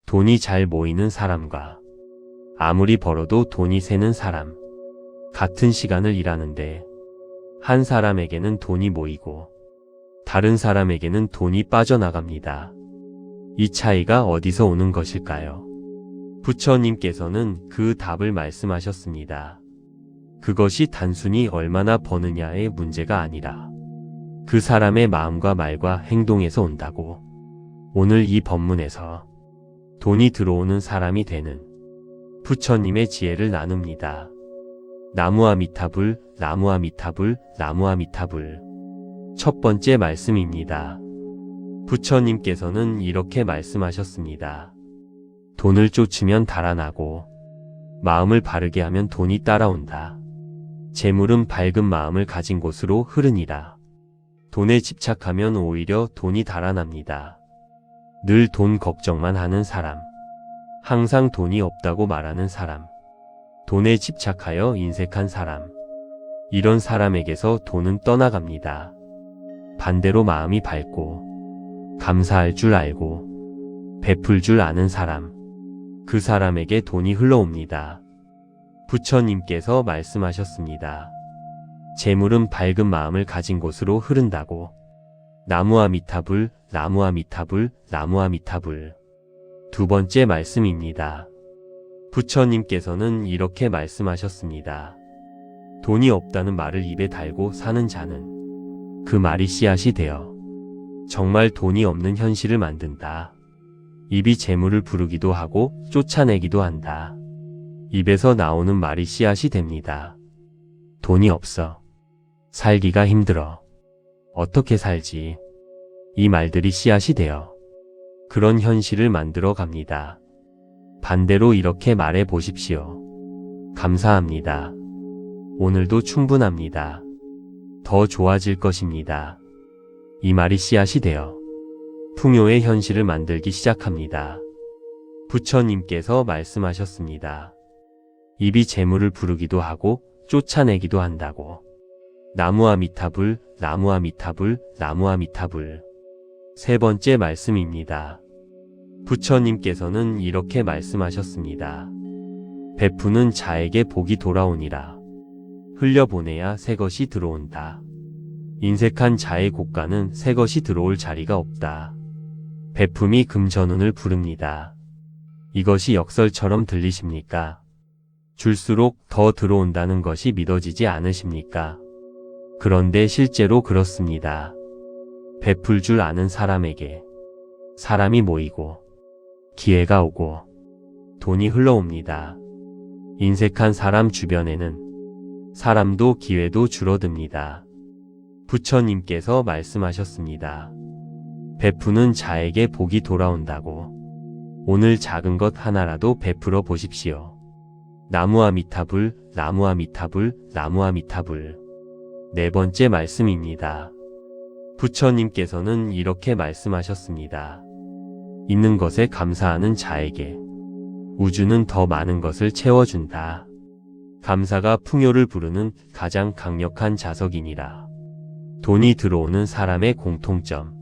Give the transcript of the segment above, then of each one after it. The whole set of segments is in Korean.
돈이 잘 모이는 사람과 아무리 벌어도 돈이 새는 사람. 같은 시간을 일하는데 한 사람에게는 돈이 모이고 다른 사람에게는 돈이 빠져나갑니다. 이 차이가 어디서 오는 것일까요? 부처님께서는 그 답을 말씀하셨습니다. 그것이 단순히 얼마나 버느냐의 문제가 아니라 그 사람의 마음과 말과 행동에서 온다고. 오늘 이 법문에서 돈이 들어오는 사람이 되는 부처님의 지혜를 나눕니다. 나무아미타불, 나무아미타불, 나무아미타불. 첫 번째 말씀입니다. 부처님께서는 이렇게 말씀하셨습니다. 돈을 쫓으면 달아나고 마음을 바르게 하면 돈이 따라온다. 재물은 밝은 마음을 가진 곳으로 흐르니라. 돈에 집착하면 오히려 돈이 달아납니다. 늘 돈 걱정만 하는 사람, 항상 돈이 없다고 말하는 사람, 돈에 집착하여 인색한 사람, 이런 사람에게서 돈은 떠나갑니다. 반대로 마음이 밝고 감사할 줄 알고 베풀 줄 아는 사람, 그 사람에게 돈이 흘러옵니다. 부처님께서 말씀하셨습니다. 재물은 밝은 마음을 가진 곳으로 흐른다고. 나무아미타불, 나무아미타불, 나무아미타불. 두 번째 말씀입니다. 부처님께서는 이렇게 말씀하셨습니다. 돈이 없다는 말을 입에 달고 사는 자는 그 말이 씨앗이 되어 정말 돈이 없는 현실을 만든다. 입이 재물을 부르기도 하고 쫓아내기도 한다. 입에서 나오는 말이 씨앗이 됩니다. 돈이 없어. 살기가 힘들어. 어떻게 살지? 이 말들이 씨앗이 되어 그런 현실을 만들어 갑니다. 반대로 이렇게 말해 보십시오. 감사합니다. 오늘도 충분합니다. 더 좋아질 것입니다. 이 말이 씨앗이 되어 풍요의 현실을 만들기 시작합니다. 부처님께서 말씀하셨습니다. 입이 재물을 부르기도 하고 쫓아내기도 한다고. 나무아미타불, 나무아미타불, 나무아미타불. 세 번째 말씀입니다. 부처님께서는 이렇게 말씀하셨습니다. 베푸는 자에게 복이 돌아오니라. 흘려보내야 새 것이 들어온다. 인색한 자의 곳간은 새 것이 들어올 자리가 없다. 베품이 금전운을 부릅니다. 이것이 역설처럼 들리십니까? 줄수록 더 들어온다는 것이 믿어지지 않으십니까? 그런데 실제로 그렇습니다. 베풀 줄 아는 사람에게 사람이 모이고 기회가 오고 돈이 흘러옵니다. 인색한 사람 주변에는 사람도 기회도 줄어듭니다. 부처님께서 말씀하셨습니다. 베푸는 자에게 복이 돌아온다고. 오늘 작은 것 하나라도 베풀어 보십시오. 나무아미타불, 나무아미타불, 나무아미타불. 네 번째 말씀입니다. 부처님께서는 이렇게 말씀하셨습니다. 있는 것에 감사하는 자에게 우주는 더 많은 것을 채워준다. 감사가 풍요를 부르는 가장 강력한 자석이니라. 돈이 들어오는 사람의 공통점.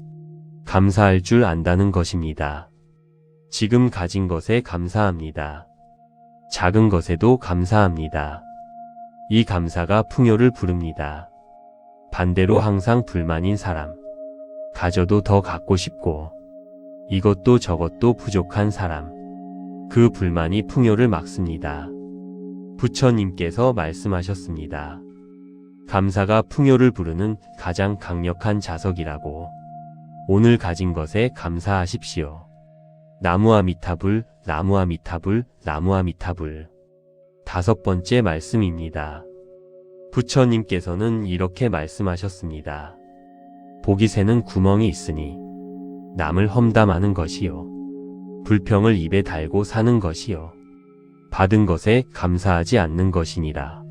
감사할 줄 안다는 것입니다. 지금 가진 것에 감사합니다. 작은 것에도 감사합니다. 이 감사가 풍요를 부릅니다. 반대로 항상 불만인 사람. 가져도 더 갖고 싶고 이것도 저것도 부족한 사람. 그 불만이 풍요를 막습니다. 부처님께서 말씀하셨습니다. 감사가 풍요를 부르는 가장 강력한 자석이라고. 오늘 가진 것에 감사하십시오. 나무아미타불, 나무아미타불, 나무아미타불. 다섯 번째 말씀입니다. 부처님께서는 이렇게 말씀하셨습니다. 복이 새는 구멍이 있으니 남을 험담하는 것이요. 불평을 입에 달고 사는 것이요. 받은 것에 감사하지 않는 것이니라.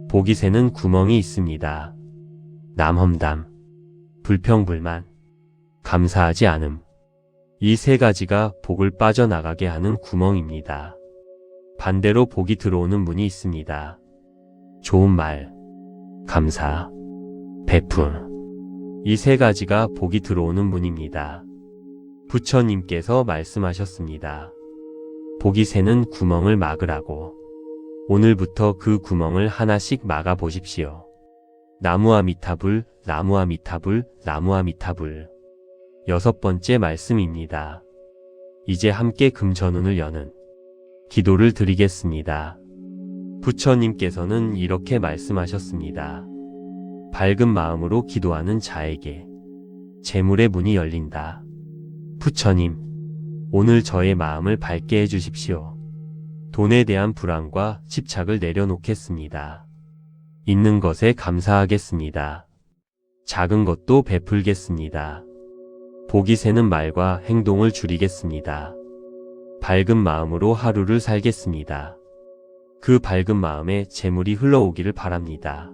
복이 새는 구멍이 있습니다. 남 험담, 불평불만, 감사하지 않음. 이 세 가지가 복을 빠져나가게 하는 구멍입니다. 반대로 복이 들어오는 문이 있습니다. 좋은 말, 감사, 베품. 이 세 가지가 복이 들어오는 문입니다. 부처님께서 말씀하셨습니다. 복이 새는 구멍을 막으라고. 오늘부터 그 구멍을 하나씩 막아 보십시오. 나무아미타불, 나무아미타불, 나무아미타불. 6번째 말씀입니다. 이제 함께 금전운을 여는 기도를 드리겠습니다. 부처님께서는 이렇게 말씀하셨습니다. 밝은 마음으로 기도하는 자에게 재물의 문이 열린다. 부처님, 오늘 저의 마음을 밝게 해주십시오. 돈에 대한 불안과 집착을 내려놓겠습니다. 있는 것에 감사하겠습니다. 작은 것도 베풀겠습니다. 복이 새는 말과 행동을 줄이겠습니다. 밝은 마음으로 하루를 살겠습니다. 그 밝은 마음에 재물이 흘러오기를 바랍니다.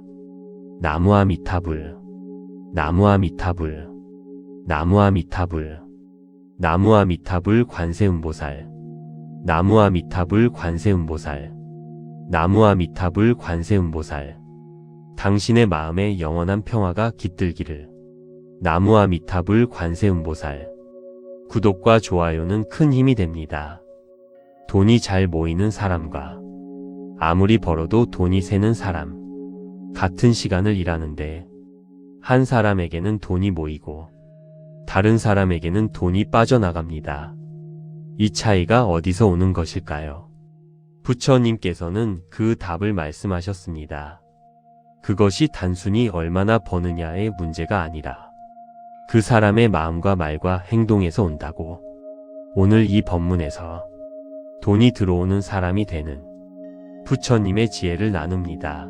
나무아미타불, 나무아미타불, 나무아미타불, 나무아미타불 관세음보살, 나무아미타불 관세음보살, 나무아미타불 관세음보살. 당신의 마음에 영원한 평화가 깃들기를. 나무아미타불 관세음보살. 구독과 좋아요는 큰 힘이 됩니다. 돈이 잘 모이는 사람과 아무리 벌어도 돈이 새는 사람. 같은 시간을 일하는데 한 사람에게는 돈이 모이고 다른 사람에게는 돈이 빠져나갑니다. 이 차이가 어디서 오는 것일까요? 부처님께서는 그 답을 말씀하셨습니다. 그것이 단순히 얼마나 버느냐의 문제가 아니라 그 사람의 마음과 말과 행동에서 온다고. 오늘 이 법문에서 돈이 들어오는 사람이 되는 부처님의 지혜를 나눕니다.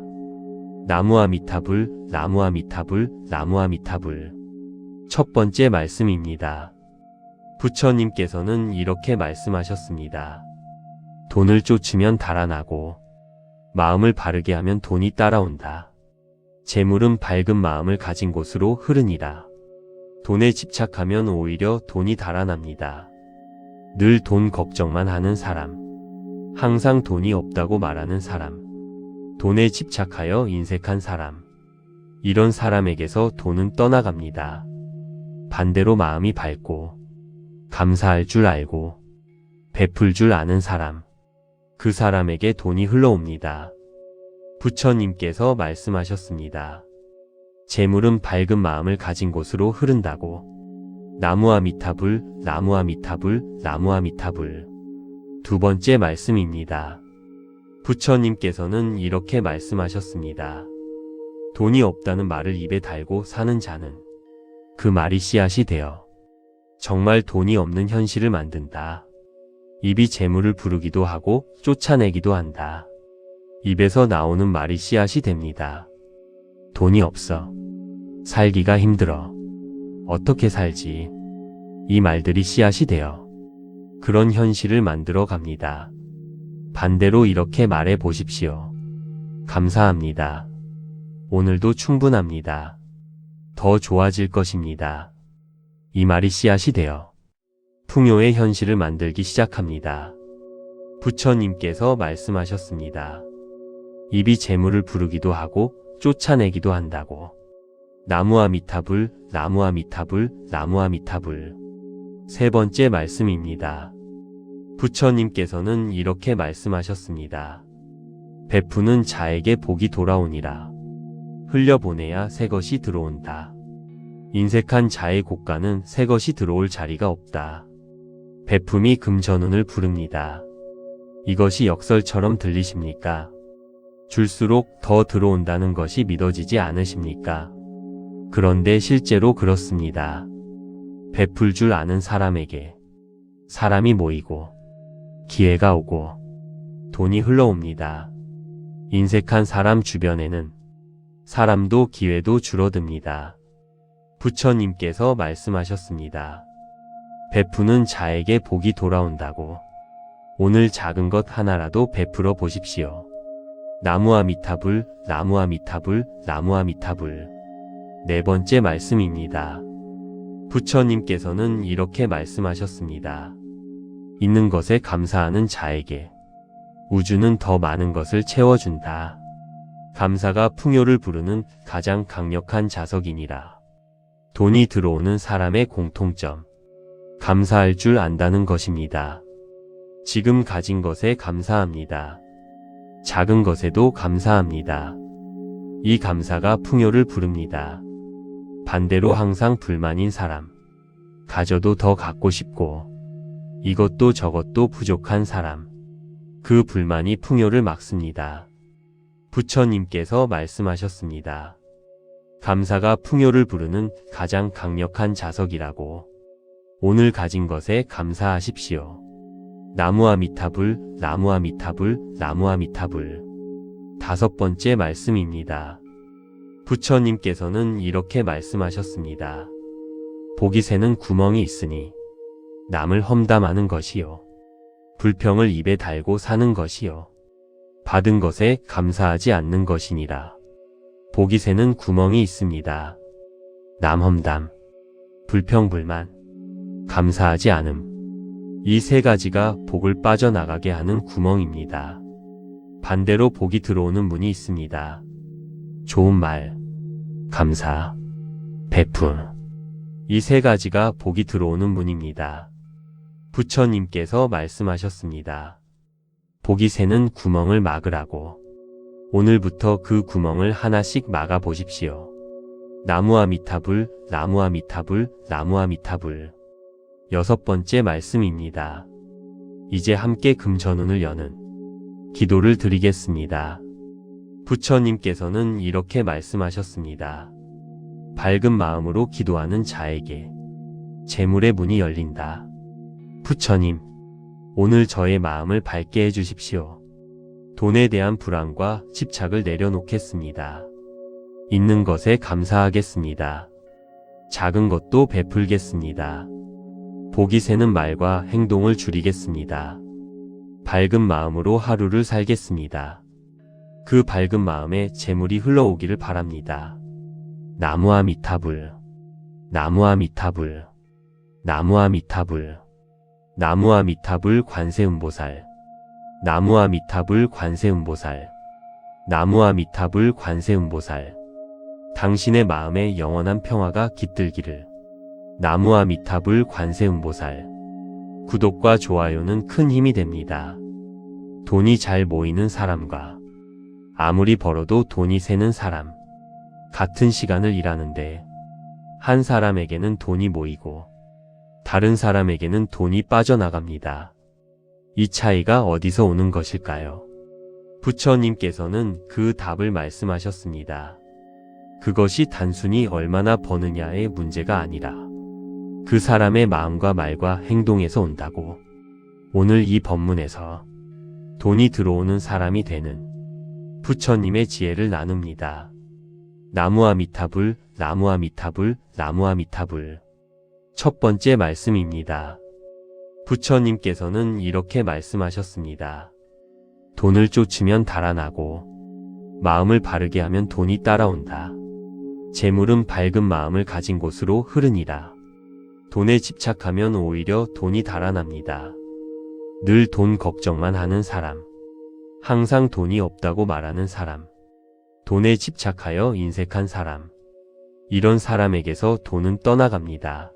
나무아미타불, 나무아미타불, 나무아미타불. 첫 번째 말씀입니다. 부처님께서는 이렇게 말씀하셨습니다. 돈을 쫓으면 달아나고 마음을 바르게 하면 돈이 따라온다. 재물은 밝은 마음을 가진 곳으로 흐르니라. 돈에 집착하면 오히려 돈이 달아납니다. 늘 돈 걱정만 하는 사람, 항상 돈이 없다고 말하는 사람, 돈에 집착하여 인색한 사람, 이런 사람에게서 돈은 떠나갑니다. 반대로 마음이 밝고 감사할 줄 알고 베풀 줄 아는 사람, 그 사람에게 돈이 흘러옵니다. 부처님께서 말씀하셨습니다. 재물은 밝은 마음을 가진 곳으로 흐른다고. 나무아미타불, 나무아미타불, 나무아미타불. 두 번째 말씀입니다. 부처님께서는 이렇게 말씀하셨습니다. 돈이 없다는 말을 입에 달고 사는 자는 그 말이 씨앗이 되어 정말 돈이 없는 현실을 만든다. 입이 재물을 부르기도 하고 쫓아내기도 한다. 입에서 나오는 말이 씨앗이 됩니다. 돈이 없어. 살기가 힘들어. 어떻게 살지? 이 말들이 씨앗이 되어 그런 현실을 만들어 갑니다. 반대로 이렇게 말해 보십시오. 감사합니다. 오늘도 충분합니다. 더 좋아질 것입니다. 이 말이 씨앗이 되어 풍요의 현실을 만들기 시작합니다. 부처님께서 말씀하셨습니다. 입이 재물을 부르기도 하고 쫓아내기도 한다고. 나무아미타불, 나무아미타불, 나무아미타불. 세 번째 말씀입니다. 부처님께서는 이렇게 말씀하셨습니다. 베푸는 자에게 복이 돌아오니라. 흘려보내야 새 것이 들어온다. 인색한 자의 곳간은 새 것이 들어올 자리가 없다. 베품이 금전운을 부릅니다. 이것이 역설처럼 들리십니까? 줄수록 더 들어온다는 것이 믿어지지 않으십니까? 그런데 실제로 그렇습니다. 베풀 줄 아는 사람에게 사람이 모이고 기회가 오고 돈이 흘러옵니다. 인색한 사람 주변에는 사람도 기회도 줄어듭니다. 부처님께서 말씀하셨습니다. 베푸는 자에게 복이 돌아온다고. 오늘 작은 것 하나라도 베풀어 보십시오. 나무아미타불, 나무아미타불, 나무아미타불. 네 번째 말씀입니다. 부처님께서는 이렇게 말씀하셨습니다. 있는 것에 감사하는 자에게 우주는 더 많은 것을 채워준다. 감사가 풍요를 부르는 가장 강력한 자석이니라. 돈이 들어오는 사람의 공통점. 감사할 줄 안다는 것입니다. 지금 가진 것에 감사합니다. 작은 것에도 감사합니다. 이 감사가 풍요를 부릅니다. 반대로 항상 불만인 사람, 가져도 더 갖고 싶고 이것도 저것도 부족한 사람, 그 불만이 풍요를 막습니다. 부처님께서 말씀하셨습니다. 감사가 풍요를 부르는 가장 강력한 자석이라고. 오늘 가진 것에 감사하십시오. 나무아미타불, 나무아미타불, 나무아미타불. 5번째 말씀입니다. 부처님께서는 이렇게 말씀하셨습니다. 복이 새는 구멍이 있으니 남을 험담하는 것이요. 불평을 입에 달고 사는 것이요. 받은 것에 감사하지 않는 것이니라. 복이 새는 구멍이 있습니다. 남 험담, 불평불만, 감사하지 않음. 이 3가지가 복을 빠져나가게 하는 구멍입니다. 반대로 복이 들어오는 문이 있습니다. 좋은 말, 감사, 베품. 이 3가지가 복이 들어오는 문입니다. 부처님께서 말씀하셨습니다. 복이 새는 구멍을 막으라고. 오늘부터 그 구멍을 하나씩 막아 보십시오. 나무아미타불, 나무아미타불, 나무아미타불. 6번째 말씀입니다. 이제 함께 금전운을 여는 기도를 드리겠습니다. 부처님께서는 이렇게 말씀하셨습니다. 밝은 마음으로 기도하는 자에게 재물의 문이 열린다. 부처님, 오늘 저의 마음을 밝게 해주십시오. 돈에 대한 불안과 집착을 내려놓겠습니다. 있는 것에 감사하겠습니다. 작은 것도 베풀겠습니다. 복이 새는 말과 행동을 줄이겠습니다. 밝은 마음으로 하루를 살겠습니다. 그 밝은 마음에 재물이 흘러오기를 바랍니다. 나무아미타불, 나무아미타불, 나무아미타불, 나무아미타불 관세음보살, 나무아미타불 관세음보살, 나무아미타불 관세음보살. 당신의 마음에 영원한 평화가 깃들기를. 나무아미타불 관세음보살. 구독과 좋아요는 큰 힘이 됩니다. 돈이 잘 모이는 사람과 아무리 벌어도 돈이 새는 사람, 같은 시간을 일하는데 한 사람에게는 돈이 모이고 다른 사람에게는 돈이 빠져나갑니다. 이 차이가 어디서 오는 것일까요? 부처님께서는 그 답을 말씀하셨습니다. 그것이 단순히 얼마나 버느냐의 문제가 아니라 그 사람의 마음과 말과 행동에서 온다고. 오늘 이 법문에서 돈이 들어오는 사람이 되는 부처님의 지혜를 나눕니다. 나무아미타불, 나무아미타불, 나무아미타불. 1번째 말씀입니다. 부처님께서는 이렇게 말씀하셨습니다. 돈을 쫓으면 달아나고 마음을 바르게 하면 돈이 따라온다. 재물은 밝은 마음을 가진 곳으로 흐르니라. 돈에 집착하면 오히려 돈이 달아납니다. 늘 돈 걱정만 하는 사람, 항상 돈이 없다고 말하는 사람, 돈에 집착하여 인색한 사람, 이런 사람에게서 돈은 떠나갑니다.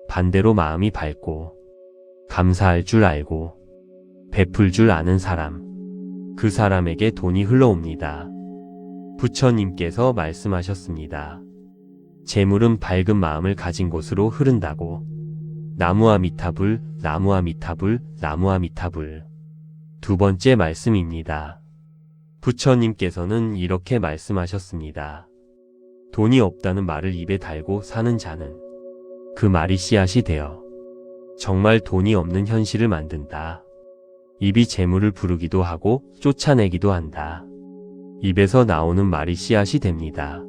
반대로 마음이 밝고 감사할 줄 알고 베풀 줄 아는 사람, 그 사람에게 돈이 흘러옵니다. 부처님께서 말씀하셨습니다. 재물은 밝은 마음을 가진 곳으로 흐른다고. 나무아미타불, 나무아미타불, 나무아미타불. 2번째 말씀입니다. 부처님께서는 이렇게 말씀하셨습니다. 돈이 없다는 말을 입에 달고 사는 자는 그 말이 씨앗이 되어 정말 돈이 없는 현실을 만든다. 입이 재물을 부르기도 하고 쫓아내기도 한다. 입에서 나오는 말이 씨앗이 됩니다.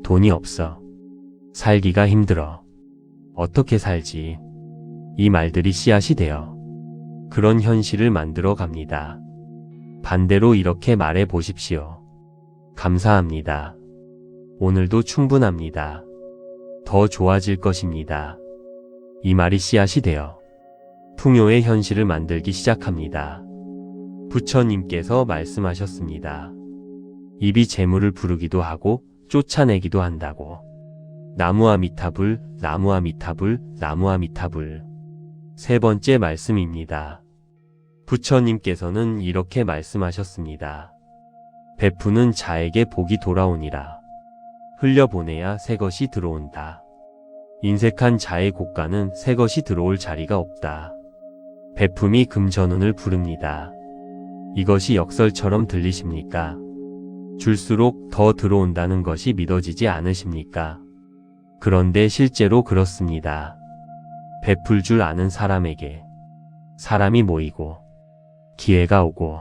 돈이 없어. 살기가 힘들어. 어떻게 살지? 이 말들이 씨앗이 되어 그런 현실을 만들어 갑니다. 반대로 이렇게 말해 보십시오. 감사합니다. 오늘도 충분합니다. 더 좋아질 것입니다. 이 말이 씨앗이 되어 풍요의 현실을 만들기 시작합니다. 부처님께서 말씀하셨습니다. 입이 재물을 부르기도 하고 쫓아내기도 한다고. 나무아미타불, 나무아미타불, 나무아미타불. 3번째 말씀입니다. 부처님께서는 이렇게 말씀하셨습니다. 베푸는 자에게 복이 돌아오니라. 흘려보내야 새 것이 들어온다. 인색한 자의 곳간은 새 것이 들어올 자리가 없다. 베품이 금전운을 부릅니다. 이것이 역설처럼 들리십니까? 줄수록 더 들어온다는 것이 믿어지지 않으십니까? 그런데 실제로 그렇습니다. 베풀 줄 아는 사람에게 사람이 모이고 기회가 오고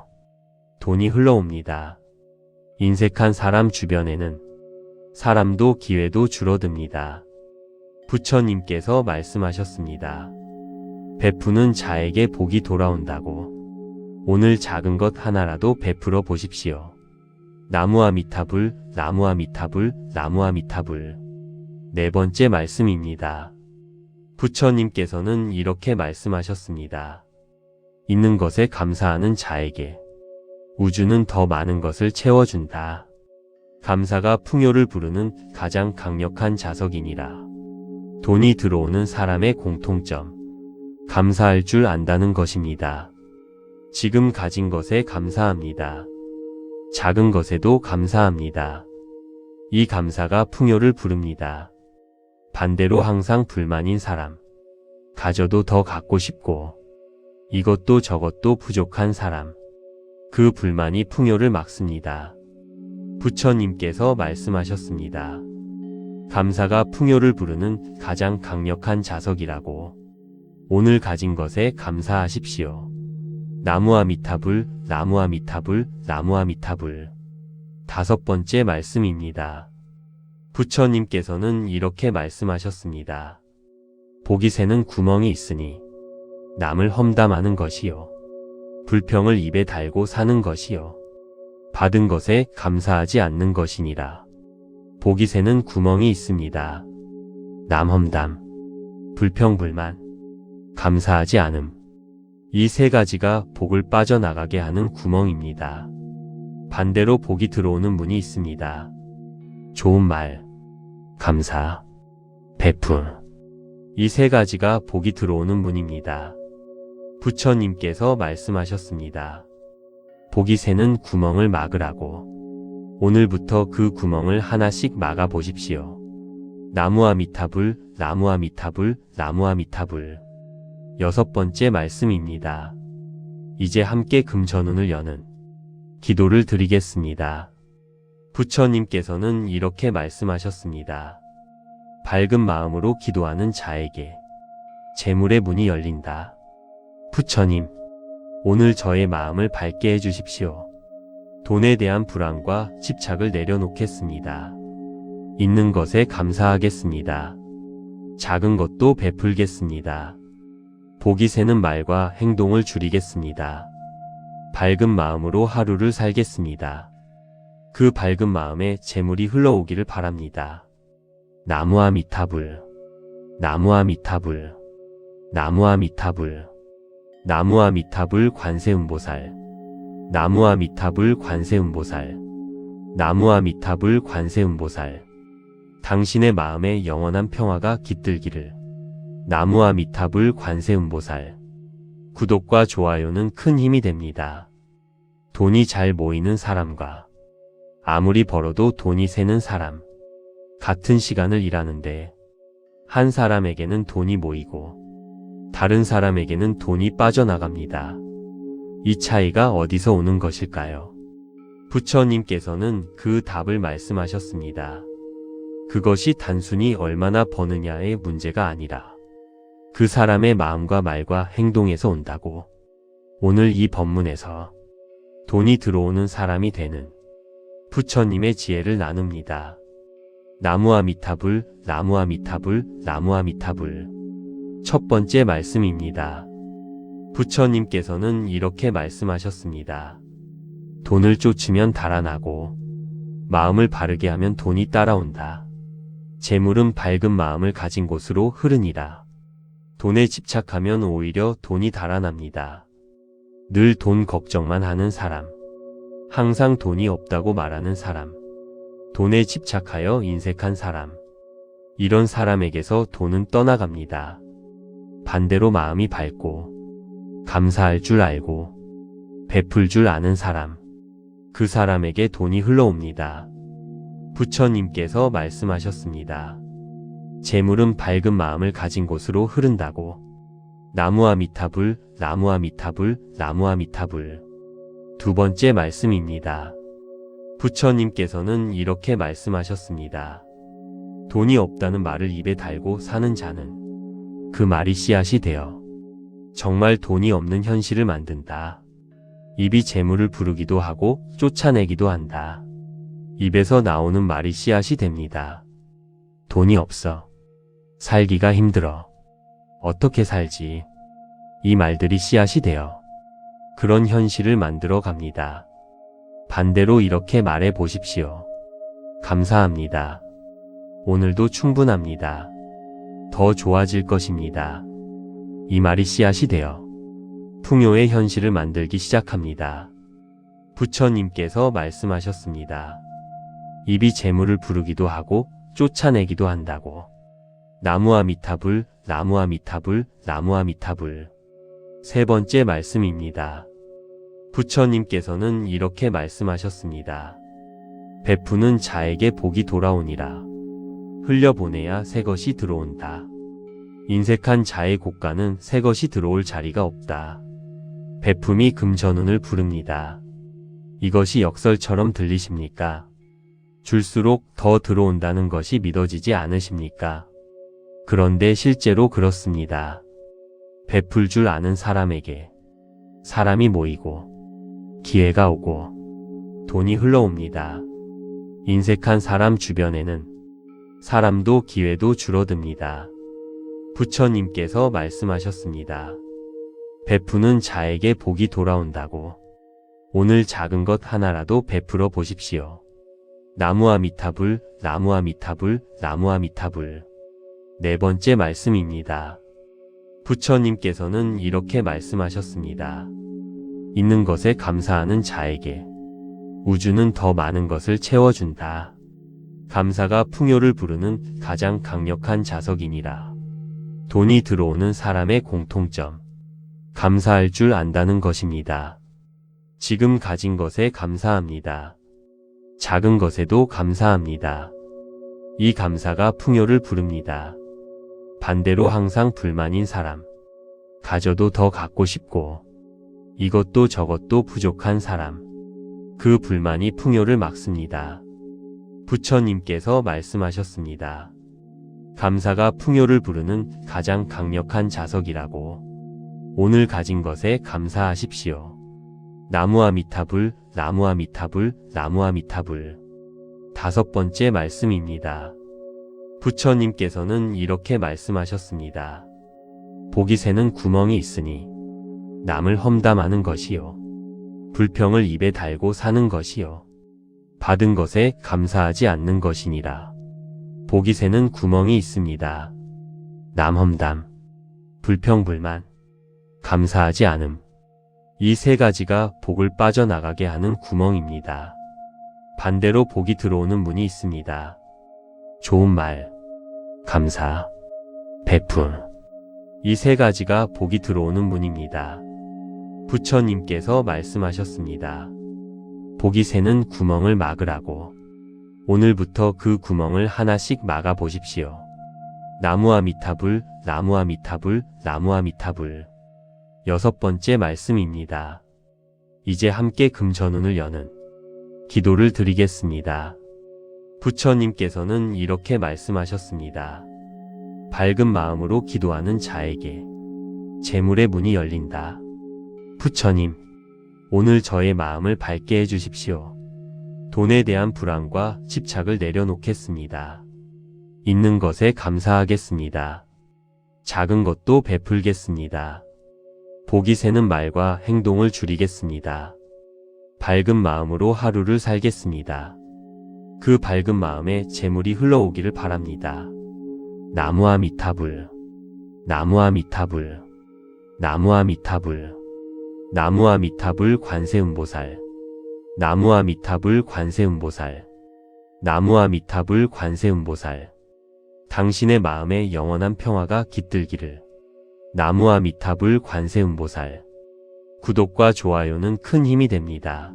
돈이 흘러옵니다. 인색한 사람 주변에는 사람도 기회도 줄어듭니다. 부처님께서 말씀하셨습니다. 베푸는 자에게 복이 돌아온다고. 오늘 작은 것 하나라도 베풀어 보십시오. 나무아미타불, 나무아미타불, 나무아미타불. 네 번째 말씀입니다. 부처님께서는 이렇게 말씀하셨습니다. 있는 것에 감사하는 자에게 우주는 더 많은 것을 채워준다. 감사가 풍요를 부르는 가장 강력한 자석이니라. 돈이 들어오는 사람의 공통점. 감사할 줄 안다는 것입니다. 지금 가진 것에 감사합니다. 작은 것에도 감사합니다. 이 감사가 풍요를 부릅니다. 반대로 항상 불만인 사람. 가져도 더 갖고 싶고 이것도 저것도 부족한 사람. 그 불만이 풍요를 막습니다. 부처님께서 말씀하셨습니다. 감사가 풍요를 부르는 가장 강력한 자석이라고. 오늘 가진 것에 감사하십시오. 나무아미타불, 나무아미타불, 나무아미타불. 다섯 번째 말씀입니다. 부처님께서는 이렇게 말씀하셨습니다. 복이 새는 구멍이 있으니 남을 험담하는 것이요. 불평을 입에 달고 사는 것이요. 받은 것에 감사하지 않는 것이니라. 복이 새는 구멍이 있습니다. 남 험담, 불평불만, 감사하지 않음. 이 세 가지가 복을 빠져나가게 하는 구멍입니다. 반대로 복이 들어오는 문이 있습니다. 좋은 말, 감사, 베품. 이 세 가지가 복이 들어오는 문입니다. 부처님께서 말씀하셨습니다. 복이 새는 구멍을 막으라고. 오늘부터 그 구멍을 하나씩 막아 보십시오. 나무아미타불, 나무아미타불, 나무아미타불. 여섯 번째 말씀입니다. 이제 함께 금전운을 여는 기도를 드리겠습니다. 부처님께서는 이렇게 말씀하셨습니다. 밝은 마음으로 기도하는 자에게 재물의 문이 열린다. 부처님, 오늘 저의 마음을 밝게 해주십시오. 돈에 대한 불안과 집착을 내려놓겠습니다. 있는 것에 감사하겠습니다. 작은 것도 베풀겠습니다. 복이 새는 말과 행동을 줄이겠습니다. 밝은 마음으로 하루를 살겠습니다. 그 밝은 마음에 재물이 흘러오기를 바랍니다. 나무아미타불, 나무아미타불, 나무아미타불, 나무아미타불 관세음보살, 나무아미타불 관세음보살, 나무아미타불 관세음보살. 당신의 마음에 영원한 평화가 깃들기를. 나무아미타불 관세음보살. 구독과 좋아요는 큰 힘이 됩니다. 돈이 잘 모이는 사람과 아무리 벌어도 돈이 새는 사람. 같은 시간을 일하는데 한 사람에게는 돈이 모이고 다른 사람에게는 돈이 빠져나갑니다. 이 차이가 어디서 오는 것일까요? 부처님께서는 그 답을 말씀하셨습니다. 그것이 단순히 얼마나 버느냐의 문제가 아니라 그 사람의 마음과 말과 행동에서 온다고. 오늘 이 법문에서 돈이 들어오는 사람이 되는 부처님의 지혜를 나눕니다. 나무아미타불, 나무아미타불, 나무아미타불. 첫 번째 말씀입니다. 부처님께서는 이렇게 말씀하셨습니다. 돈을 쫓으면 달아나고 마음을 바르게 하면 돈이 따라온다. 재물은 밝은 마음을 가진 곳으로 흐르니라. 돈에 집착하면 오히려 돈이 달아납니다. 늘 돈 걱정만 하는 사람, 항상 돈이 없다고 말하는 사람, 돈에 집착하여 인색한 사람, 이런 사람에게서 돈은 떠나갑니다. 반대로 마음이 밝고 감사할 줄 알고 베풀 줄 아는 사람. 그 사람에게 돈이 흘러옵니다. 부처님께서 말씀하셨습니다. 재물은 밝은 마음을 가진 곳으로 흐른다고. 나무아미타불, 나무아미타불, 나무아미타불. 두 번째 말씀입니다. 부처님께서는 이렇게 말씀하셨습니다. 돈이 없다는 말을 입에 달고 사는 자는 그 말이 씨앗이 되어 정말 돈이 없는 현실을 만든다. 입이 재물을 부르기도 하고 쫓아내기도 한다. 입에서 나오는 말이 씨앗이 됩니다. 돈이 없어. 살기가 힘들어. 어떻게 살지? 이 말들이 씨앗이 되어 그런 현실을 만들어 갑니다. 반대로 이렇게 말해 보십시오. 감사합니다. 오늘도 충분합니다. 더 좋아질 것입니다. 이 말이 씨앗이 되어 풍요의 현실을 만들기 시작합니다. 부처님께서 말씀하셨습니다. 입이 재물을 부르기도 하고 쫓아내기도 한다고. 나무아미타불, 나무아미타불, 나무아미타불. 세 번째 말씀입니다. 부처님께서는 이렇게 말씀하셨습니다. 베푸는 자에게 복이 돌아오니라. 흘려보내야 새 것이 들어온다. 인색한 자의 곳간은 새 것이 들어올 자리가 없다. 베품이 금전운을 부릅니다. 이것이 역설처럼 들리십니까? 줄수록 더 들어온다는 것이 믿어지지 않으십니까? 그런데 실제로 그렇습니다. 베풀 줄 아는 사람에게 사람이 모이고 기회가 오고 돈이 흘러옵니다. 인색한 사람 주변에는 사람도 기회도 줄어듭니다. 부처님께서 말씀하셨습니다. 베푸는 자에게 복이 돌아온다고. 오늘 작은 것 하나라도 베풀어 보십시오. 나무아미타불, 나무아미타불, 나무아미타불. 네 번째 말씀입니다. 부처님께서는 이렇게 말씀하셨습니다. 있는 것에 감사하는 자에게 우주는 더 많은 것을 채워준다. 감사가 풍요를 부르는 가장 강력한 자석이니라. 돈이 들어오는 사람의 공통점. 감사할 줄 안다는 것입니다. 지금 가진 것에 감사합니다. 작은 것에도 감사합니다. 이 감사가 풍요를 부릅니다. 반대로 항상 불만인 사람. 가져도 더 갖고 싶고 이것도 저것도 부족한 사람. 그 불만이 풍요를 막습니다. 부처님께서 말씀하셨습니다. 감사가 풍요를 부르는 가장 강력한 자석이라고. 오늘 가진 것에 감사하십시오. 나무아미타불, 나무아미타불, 나무아미타불. 다섯 번째 말씀입니다. 부처님께서는 이렇게 말씀하셨습니다. 복이 새는 구멍이 있으니 남을 험담하는 것이요. 불평을 입에 달고 사는 것이요. 받은 것에 감사하지 않는 것이니라. 복이 새는 구멍이 있습니다. 남 험담, 불평불만, 감사하지 않음. 이 세 가지가 복을 빠져나가게 하는 구멍입니다. 반대로 복이 들어오는 문이 있습니다. 좋은 말, 감사, 베품. 이 세 가지가 복이 들어오는 문입니다. 부처님께서 말씀하셨습니다. 복이 새는 구멍을 막으라고. 오늘부터 그 구멍을 하나씩 막아 보십시오. 나무아미타불, 나무아미타불, 나무아미타불. 여섯 번째 말씀입니다. 이제 함께 금전운을 여는 기도를 드리겠습니다. 부처님께서는 이렇게 말씀하셨습니다. 밝은 마음으로 기도하는 자에게 재물의 문이 열린다. 부처님, 오늘 저의 마음을 밝게 해주십시오. 돈에 대한 불안과 집착을 내려놓겠습니다. 있는 것에 감사하겠습니다. 작은 것도 베풀겠습니다. 복이 새는 말과 행동을 줄이겠습니다. 밝은 마음으로 하루를 살겠습니다. 그 밝은 마음에 재물이 흘러오기를 바랍니다. 나무아미타불, 나무아미타불, 나무아미타불, 나무아미타불 관세음보살, 나무아미타불 관세음보살, 나무아미타불 관세음보살. 당신의 마음에 영원한 평화가 깃들기를. 나무아미타불 관세음보살. 구독과 좋아요는 큰 힘이 됩니다.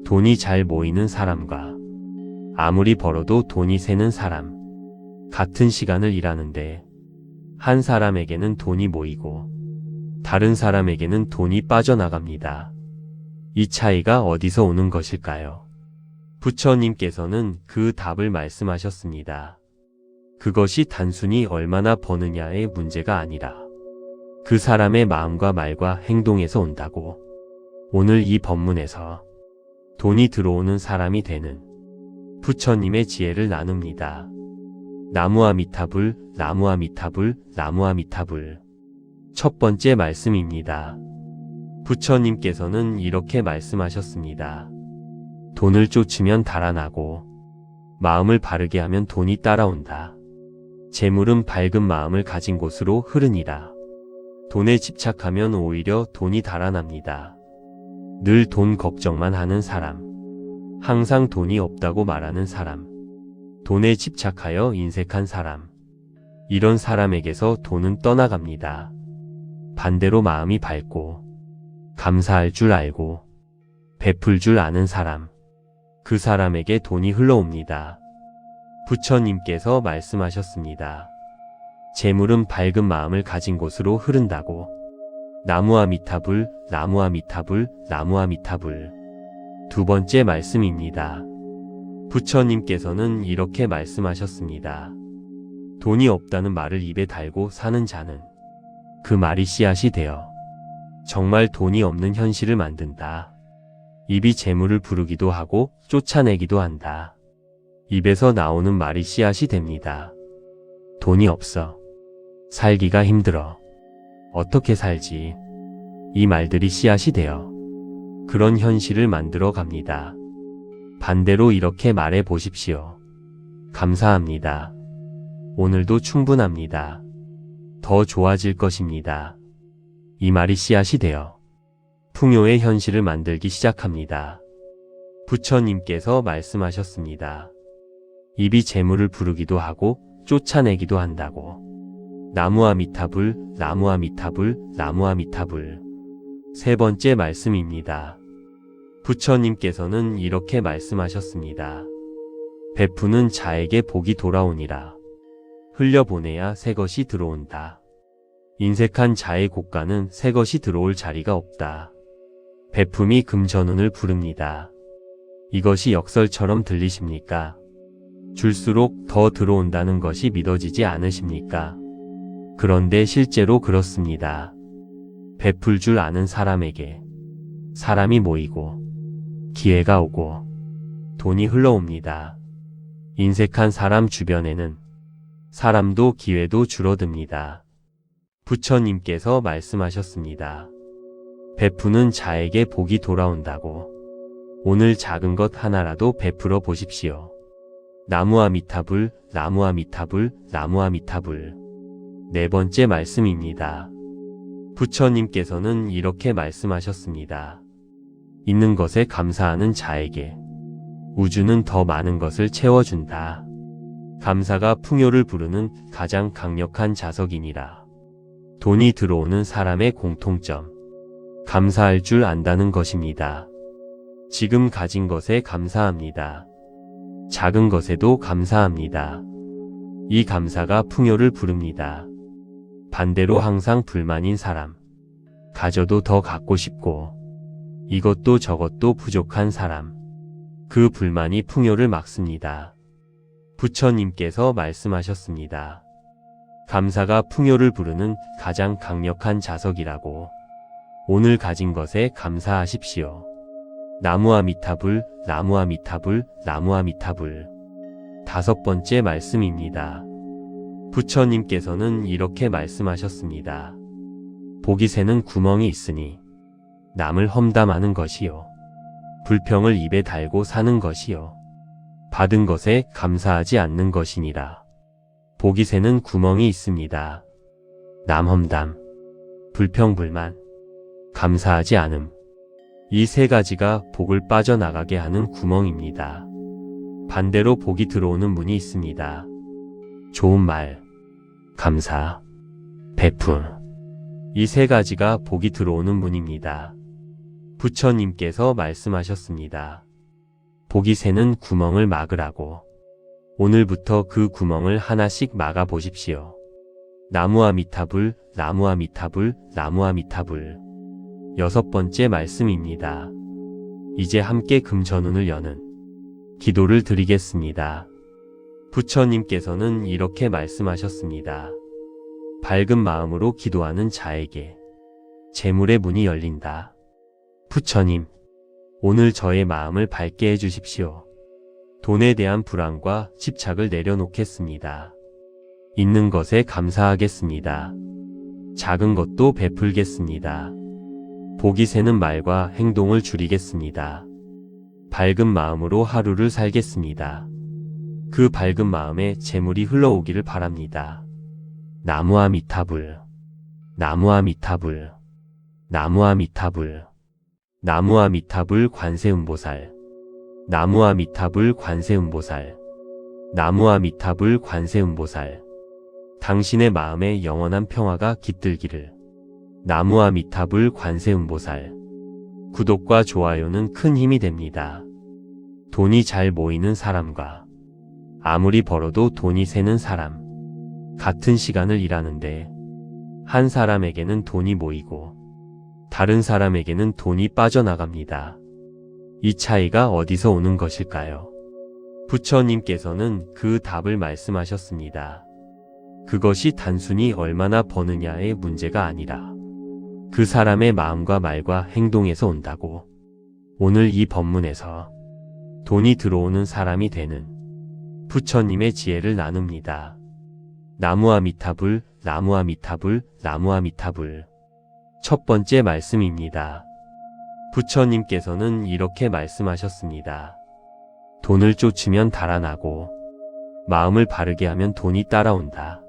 돈이 잘 모이는 사람과 아무리 벌어도 돈이 새는 사람. 같은 시간을 일하는데 한 사람에게는 돈이 모이고 다른 사람에게는 돈이 빠져나갑니다. 이 차이가 어디서 오는 것일까요? 부처님께서는 그 답을 말씀하셨습니다. 그것이 단순히 얼마나 버느냐의 문제가 아니라 그 사람의 마음과 말과 행동에서 온다고. 오늘 이 법문에서 돈이 들어오는 사람이 되는 부처님의 지혜를 나눕니다. 나무아미타불, 나무아미타불, 나무아미타불. 첫 번째 말씀입니다. 부처님께서는 이렇게 말씀하셨습니다. 돈을 쫓으면 달아나고 마음을 바르게 하면 돈이 따라온다. 재물은 밝은 마음을 가진 곳으로 흐르니라. 돈에 집착하면 오히려 돈이 달아납니다. 늘 돈 걱정만 하는 사람, 항상 돈이 없다고 말하는 사람, 돈에 집착하여 인색한 사람, 이런 사람에게서 돈은 떠나갑니다. 반대로 마음이 밝고 감사할 줄 알고 베풀 줄 아는 사람, 그 사람에게 돈이 흘러옵니다. 부처님께서 말씀하셨습니다. 재물은 밝은 마음을 가진 곳으로 흐른다고. 나무아미타불, 나무아미타불, 나무아미타불. 두 번째 말씀입니다. 부처님께서는 이렇게 말씀하셨습니다. 돈이 없다는 말을 입에 달고 사는 자는 그 말이 씨앗이 되어 정말 돈이 없는 현실을 만든다. 입이 재물을 부르기도 하고 쫓아내기도 한다. 입에서 나오는 말이 씨앗이 됩니다. 돈이 없어. 살기가 힘들어. 어떻게 살지? 이 말들이 씨앗이 되어 그런 현실을 만들어 갑니다. 반대로 이렇게 말해 보십시오. 감사합니다. 오늘도 충분합니다. 더 좋아질 것입니다. 이 말이 씨앗이 되어 풍요의 현실을 만들기 시작합니다. 부처님께서 말씀하셨습니다. 입이 재물을 부르기도 하고 쫓아내기도 한다고. 나무아미타불, 나무아미타불, 나무아미타불. 세 번째 말씀입니다. 부처님께서는 이렇게 말씀하셨습니다. 베푸는 자에게 복이 돌아오니라. 흘려보내야 새 것이 들어온다. 인색한 자의 곳간은 새 것이 들어올 자리가 없다. 베품이 금전운을 부릅니다. 이것이 역설처럼 들리십니까? 줄수록 더 들어온다는 것이 믿어지지 않으십니까? 그런데 실제로 그렇습니다. 베풀 줄 아는 사람에게 사람이 모이고 기회가 오고 돈이 흘러옵니다. 인색한 사람 주변에는 사람도 기회도 줄어듭니다. 부처님께서 말씀하셨습니다. 베푸는 자에게 복이 돌아온다고. 오늘 작은 것 하나라도 베풀어 보십시오. 나무아미타불, 나무아미타불, 나무아미타불. 네 번째 말씀입니다. 부처님께서는 이렇게 말씀하셨습니다. 있는 것에 감사하는 자에게 우주는 더 많은 것을 채워준다. 감사가 풍요를 부르는 가장 강력한 자석이니라. 돈이 들어오는 사람의 공통점. 감사할 줄 안다는 것입니다. 지금 가진 것에 감사합니다. 작은 것에도 감사합니다. 이 감사가 풍요를 부릅니다. 반대로 항상 불만인 사람. 가져도 더 갖고 싶고 이것도 저것도 부족한 사람. 그 불만이 풍요를 막습니다. 부처님께서 말씀하셨습니다. 감사가 풍요를 부르는 가장 강력한 자석이라고. 오늘 가진 것에 감사하십시오. 나무아미타불, 나무아미타불, 나무아미타불. 다섯 번째 말씀입니다. 부처님께서는 이렇게 말씀하셨습니다. 복이 새는 구멍이 있으니 남을 험담하는 것이요. 불평을 입에 달고 사는 것이요. 받은 것에 감사하지 않는 것이니라. 복이 새는 구멍이 있습니다. 남 험담, 불평불만, 감사하지 않음. 이 세 가지가 복을 빠져나가게 하는 구멍입니다. 반대로 복이 들어오는 문이 있습니다. 좋은 말, 감사, 베품. 이 세 가지가 복이 들어오는 문입니다. 부처님께서 말씀하셨습니다. 복이 새는 구멍을 막으라고. 오늘부터 그 구멍을 하나씩 막아 보십시오. 나무아미타불, 나무아미타불, 나무아미타불. 6번째 말씀입니다. 이제 함께 금전운을 여는 기도를 드리겠습니다. 부처님께서는 이렇게 말씀하셨습니다. 밝은 마음으로 기도하는 자에게 재물의 문이 열린다. 부처님, 오늘 저의 마음을 밝게 해주십시오. 돈에 대한 불안과 집착을 내려놓겠습니다. 있는 것에 감사하겠습니다. 작은 것도 베풀겠습니다. 복이 새는 말과 행동을 줄이겠습니다. 밝은 마음으로 하루를 살겠습니다. 그 밝은 마음에 재물이 흘러오기를 바랍니다. 나무아미타불, 나무아미타불, 나무아미타불, 나무아미타불 관세음보살, 나무아미타불 관세음보살, 나무아미타불 관세음보살. 당신의 마음에 영원한 평화가 깃들기를. 나무아미타불 관세음보살. 구독과 좋아요는 큰 힘이 됩니다. 돈이 잘 모이는 사람과 아무리 벌어도 돈이 새는 사람. 같은 시간을 일하는데 한 사람에게는 돈이 모이고 다른 사람에게는 돈이 빠져나갑니다. 이 차이가 어디서 오는 것일까요? 부처님께서는 그 답을 말씀하셨습니다. 그것이 단순히 얼마나 버느냐의 문제가 아니라 그 사람의 마음과 말과 행동에서 온다고. 오늘 이 법문에서 돈이 들어오는 사람이 되는 부처님의 지혜를 나눕니다. 나무아미타불, 나무아미타불, 나무아미타불. 첫 번째 말씀입니다. 부처님께서는 이렇게 말씀하셨습니다. 돈을 쫓으면 달아나고 마음을 바르게 하면 돈이 따라온다.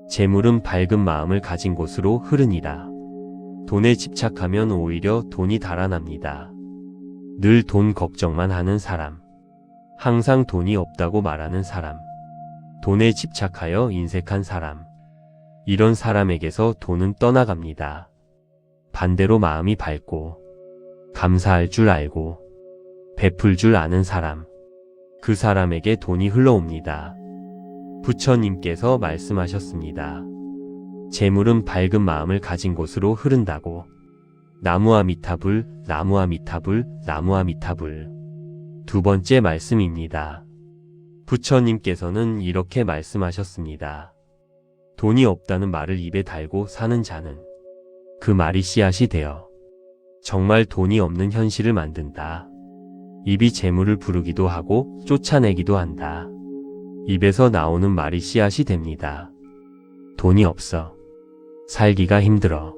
재물은 밝은 마음을 가진 곳으로 흐르니라. 돈에 집착하면 오히려 돈이 달아납니다. 늘 돈 걱정만 하는 사람, 항상 돈이 없다고 말하는 사람, 돈에 집착하여 인색한 사람, 이런 사람에게서 돈은 떠나갑니다. 반대로 마음이 밝고 감사할 줄 알고 베풀 줄 아는 사람, 그 사람에게 돈이 흘러옵니다. 부처님께서 말씀하셨습니다. 재물은 밝은 마음을 가진 곳으로 흐른다고. 나무아미타불, 나무아미타불, 나무아미타불. 두 번째 말씀입니다. 부처님께서는 이렇게 말씀하셨습니다. 돈이 없다는 말을 입에 달고 사는 자는 그 말이 씨앗이 되어 정말 돈이 없는 현실을 만든다. 입이 재물을 부르기도 하고 쫓아내기도 한다. 입에서 나오는 말이 씨앗이 됩니다. 돈이 없어. 살기가 힘들어.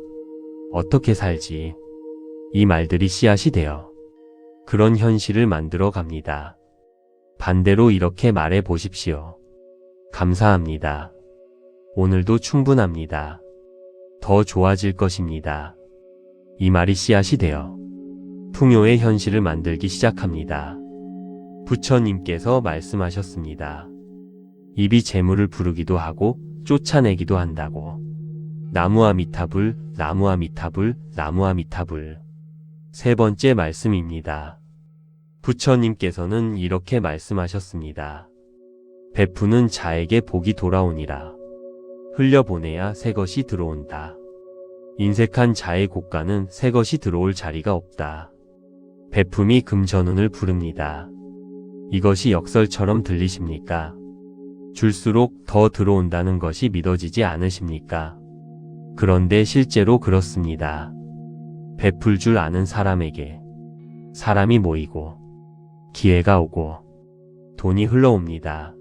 어떻게 살지? 이 말들이 씨앗이 되어 그런 현실을 만들어 갑니다. 반대로 이렇게 말해 보십시오. 감사합니다. 오늘도 충분합니다. 더 좋아질 것입니다. 이 말이 씨앗이 되어 풍요의 현실을 만들기 시작합니다. 부처님께서 말씀하셨습니다. 입이 재물을 부르기도 하고 쫓아내기도 한다고. 나무아미타불, 나무아미타불, 나무아미타불. 세 번째 말씀입니다. 부처님께서는 이렇게 말씀하셨습니다. 베푸는 자에게 복이 돌아오니라. 흘려보내야 새 것이 들어온다. 인색한 자의 곳간은 새 것이 들어올 자리가 없다. 베품이 금전운을 부릅니다. 이것이 역설처럼 들리십니까? 줄수록 더 들어온다는 것이 믿어지지 않으십니까? 그런데 실제로 그렇습니다. 베풀 줄 아는 사람에게 사람이 모이고 기회가 오고 돈이 흘러옵니다.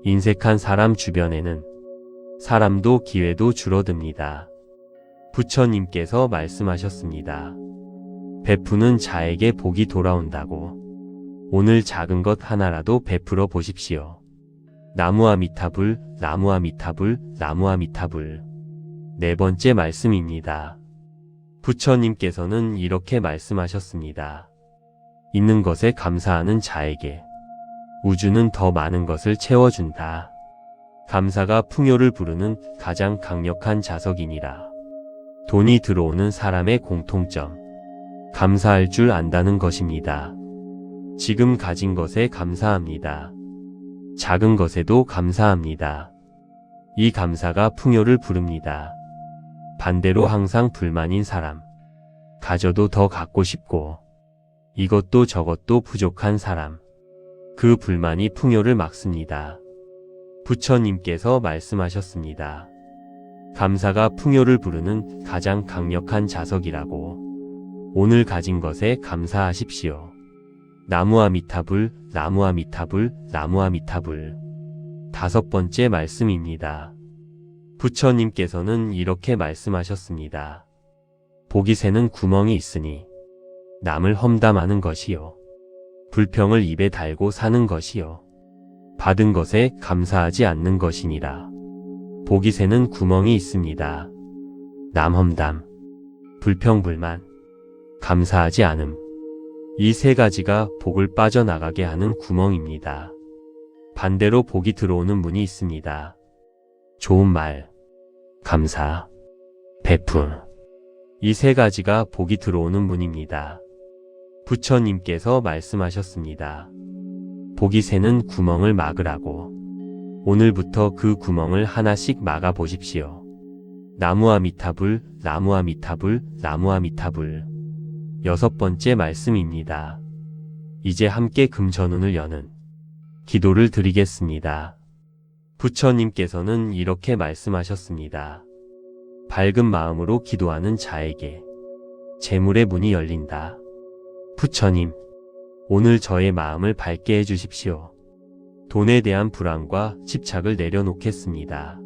인색한 사람 주변에는 사람도 기회도 줄어듭니다. 부처님께서 말씀하셨습니다. 베푸는 자에게 복이 돌아온다고. 오늘 작은 것 하나라도 베풀어 보십시오. 나무아미타불, 나무아미타불, 나무아미타불. 네 번째 말씀입니다. 부처님께서는 이렇게 말씀하셨습니다. 있는 것에 감사하는 자에게 우주는 더 많은 것을 채워준다. 감사가 풍요를 부르는 가장 강력한 자석이니라. 돈이 들어오는 사람의 공통점. 감사할 줄 안다는 것입니다. 지금 가진 것에 감사합니다. 작은 것에도 감사합니다. 이 감사가 풍요를 부릅니다. 반대로 항상 불만인 사람, 가져도 더 갖고 싶고 이것도 저것도 부족한 사람, 그 불만이 풍요를 막습니다. 부처님께서 말씀하셨습니다. 감사가 풍요를 부르는 가장 강력한 자석이라고. 오늘 가진 것에 감사하십시오. 나무아미타불, 나무아미타불, 나무아미타불. 5번째 말씀입니다. 부처님께서는 이렇게 말씀하셨습니다. 복이 새는 구멍이 있으니 남을 험담하는 것이요. 불평을 입에 달고 사는 것이요. 받은 것에 감사하지 않는 것이니라. 복이 새는 구멍이 있습니다. 남 험담, 불평불만, 감사하지 않음. 이 3가지가 복을 빠져나가게 하는 구멍입니다. 반대로 복이 들어오는 문이 있습니다. 좋은 말, 감사, 베풀. 이 3가지가 복이 들어오는 문입니다. 부처님께서 말씀하셨습니다. 복이 새는 구멍을 막으라고. 오늘부터 그 구멍을 하나씩 막아 보십시오. 나무아미타불, 나무아미타불, 나무아미타불. 6번째 말씀입니다. 이제 함께 금전운을 여는 기도를 드리겠습니다. 부처님께서는 이렇게 말씀하셨습니다. 밝은 마음으로 기도하는 자에게 재물의 문이 열린다. 부처님, 오늘 저의 마음을 밝게 해주십시오. 돈에 대한 불안과 집착을 내려놓겠습니다.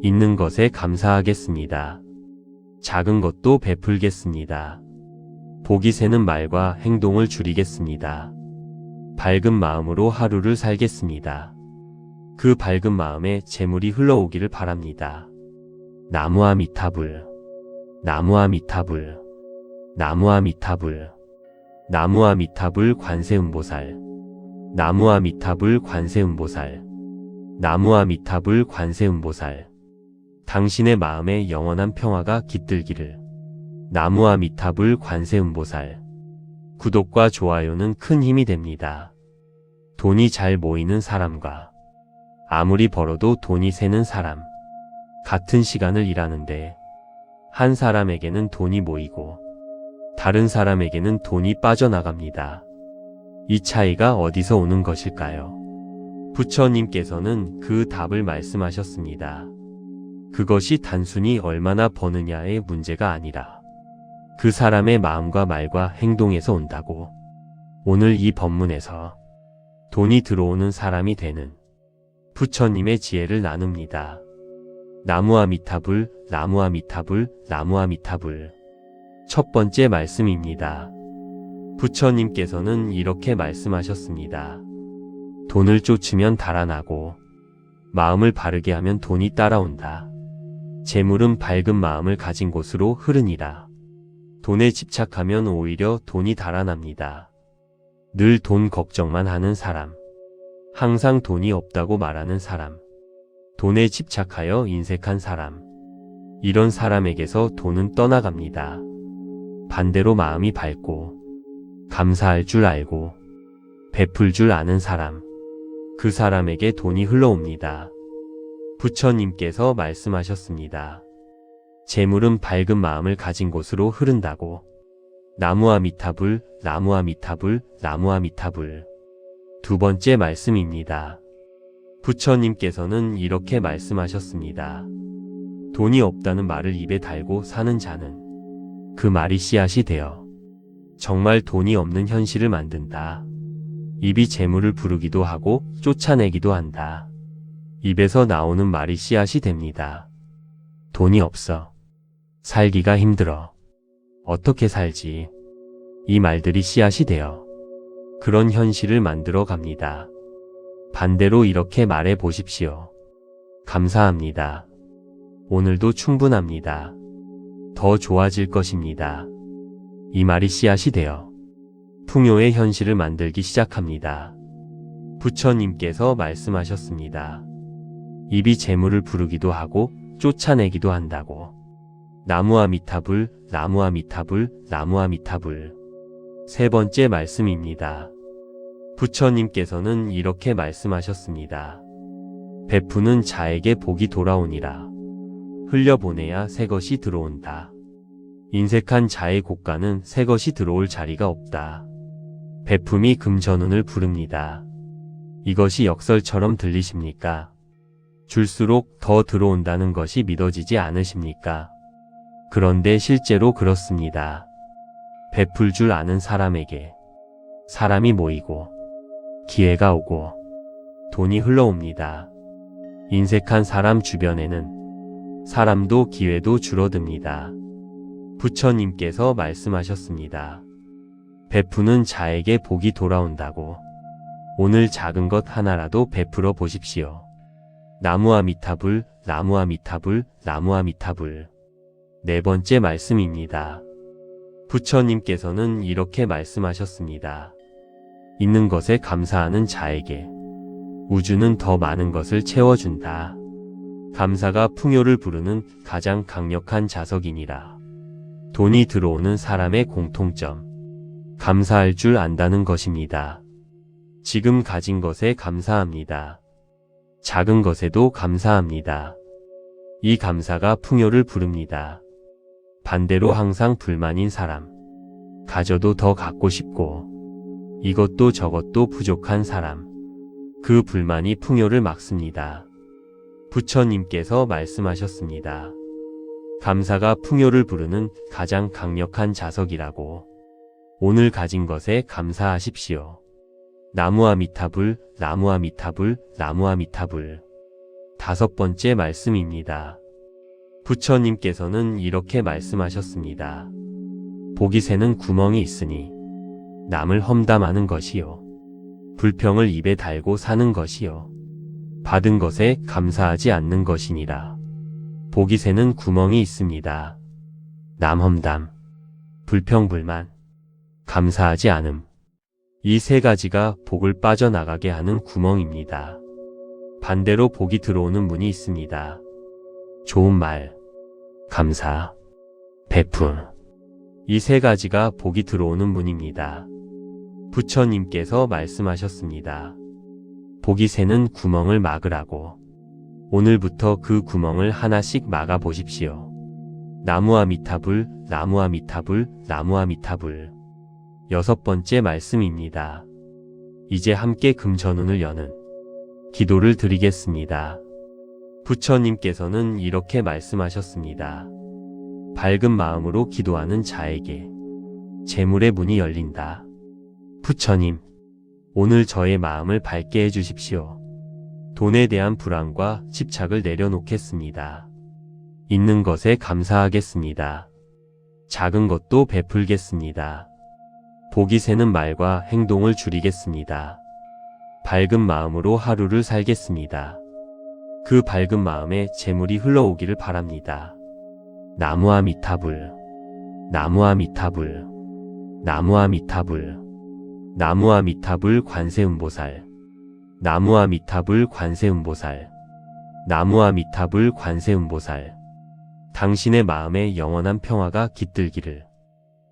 있는 것에 감사하겠습니다. 작은 것도 베풀겠습니다. 복이 새는 말과 행동을 줄이겠습니다. 밝은 마음으로 하루를 살겠습니다. 그 밝은 마음에 재물이 흘러오기를 바랍니다. 나무아미타불, 나무아미타불, 나무아미타불, 나무아미타불 관세음보살, 나무아미타불 관세음보살, 나무아미타불 관세음보살. 당신의 마음에 영원한 평화가 깃들기를. 나무아미타불 관세음보살. 구독과 좋아요는 큰 힘이 됩니다. 돈이 잘 모이는 사람과 아무리 벌어도 돈이 새는 사람, 같은 시간을 일하는데 한 사람에게는 돈이 모이고 다른 사람에게는 돈이 빠져나갑니다. 이 차이가 어디서 오는 것일까요? 부처님께서는 그 답을 말씀하셨습니다. 그것이 단순히 얼마나 버느냐의 문제가 아니라 그 사람의 마음과 말과 행동에서 온다고. 오늘 이 법문에서 돈이 들어오는 사람이 되는 부처님의 지혜를 나눕니다. 나무아미타불, 나무아미타불, 나무아미타불. 1번째 말씀입니다. 부처님께서는 이렇게 말씀하셨습니다. 돈을 쫓으면 달아나고 마음을 바르게 하면 돈이 따라온다. 재물은 밝은 마음을 가진 곳으로 흐르니라. 돈에 집착하면 오히려 돈이 달아납니다. 늘 돈 걱정만 하는 사람, 항상 돈이 없다고 말하는 사람, 돈에 집착하여 인색한 사람, 이런 사람에게서 돈은 떠나갑니다. 반대로 마음이 밝고 감사할 줄 알고 베풀 줄 아는 사람, 그 사람에게 돈이 흘러옵니다. 부처님께서 말씀하셨습니다. 재물은 밝은 마음을 가진 곳으로 흐른다고. 나무아미타불, 나무아미타불, 나무아미타불. 2번째 말씀입니다. 부처님께서는 이렇게 말씀하셨습니다. 돈이 없다는 말을 입에 달고 사는 자는 그 말이 씨앗이 되어 정말 돈이 없는 현실을 만든다. 입이 재물을 부르기도 하고 쫓아내기도 한다. 입에서 나오는 말이 씨앗이 됩니다. 돈이 없어. 살기가 힘들어. 어떻게 살지? 이 말들이 씨앗이 되어 그런 현실을 만들어 갑니다. 반대로 이렇게 말해 보십시오. 감사합니다. 오늘도 충분합니다. 더 좋아질 것입니다. 이 말이 씨앗이 되어 풍요의 현실을 만들기 시작합니다. 부처님께서 말씀하셨습니다. 입이 재물을 부르기도 하고 쫓아내기도 한다고. 나무아미타불, 나무아미타불, 나무아미타불. 세 번째 말씀입니다. 부처님께서는 이렇게 말씀하셨습니다. 베푸는 자에게 복이 돌아오니라. 흘려보내야 새 것이 들어온다. 인색한 자의 곳간은 새 것이 들어올 자리가 없다. 베품이 금전운을 부릅니다. 이것이 역설처럼 들리십니까? 줄수록 더 들어온다는 것이 믿어지지 않으십니까? 그런데 실제로 그렇습니다. 베풀 줄 아는 사람에게 사람이 모이고 기회가 오고 돈이 흘러옵니다. 인색한 사람 주변에는 사람도 기회도 줄어듭니다. 부처님께서 말씀하셨습니다. 베푸는 자에게 복이 돌아온다고. 오늘 작은 것 하나라도 베풀어 보십시오. 나무아미타불, 나무아미타불, 나무아미타불. 네 번째 말씀입니다. 부처님께서는 이렇게 말씀하셨습니다. 있는 것에 감사하는 자에게 우주는 더 많은 것을 채워준다. 감사가 풍요를 부르는 가장 강력한 자석이니라. 돈이 들어오는 사람의 공통점. 감사할 줄 안다는 것입니다. 지금 가진 것에 감사합니다. 작은 것에도 감사합니다. 이 감사가 풍요를 부릅니다. 반대로 항상 불만인 사람. 가져도 더 갖고 싶고 이것도 저것도 부족한 사람. 그 불만이 풍요를 막습니다. 부처님께서 말씀하셨습니다. 감사가 풍요를 부르는 가장 강력한 자석이라고. 오늘 가진 것에 감사하십시오. 나무아미타불, 나무아미타불, 나무아미타불. 다섯 번째 말씀입니다. 부처님께서는 이렇게 말씀하셨습니다. 복이 새는 구멍이 있으니 남을 험담하는 것이요. 불평을 입에 달고 사는 것이요. 받은 것에 감사하지 않는 것이니라. 복이 새는 구멍이 있습니다. 남 험담, 불평불만, 감사하지 않음. 이 세 가지가 복을 빠져나가게 하는 구멍입니다. 반대로 복이 들어오는 문이 있습니다. 좋은 말, 감사, 베품. 이 세 가지가 복이 들어오는 문입니다. 부처님께서 말씀하셨습니다. 복이 새는 구멍을 막으라고. 오늘부터 그 구멍을 하나씩 막아 보십시오. 나무아미타불, 나무아미타불, 나무아미타불. 여섯 번째 말씀입니다. 이제 함께 금전운을 여는 기도를 드리겠습니다. 부처님께서는 이렇게 말씀하셨습니다. 밝은 마음으로 기도하는 자에게 재물의 문이 열린다. 부처님, 오늘 저의 마음을 밝게 해주십시오. 돈에 대한 불안과 집착을 내려놓겠습니다. 있는 것에 감사하겠습니다. 작은 것도 베풀겠습니다. 복이 새는 말과 행동을 줄이겠습니다. 밝은 마음으로 하루를 살겠습니다. 그 밝은 마음에 재물이 흘러오기를 바랍니다. 나무아미타불, 나무아미타불, 나무아미타불, 나무아미타불 관세음보살, 나무아미타불 관세음보살, 나무아미타불 관세음보살. 당신의 마음에 영원한 평화가 깃들기를.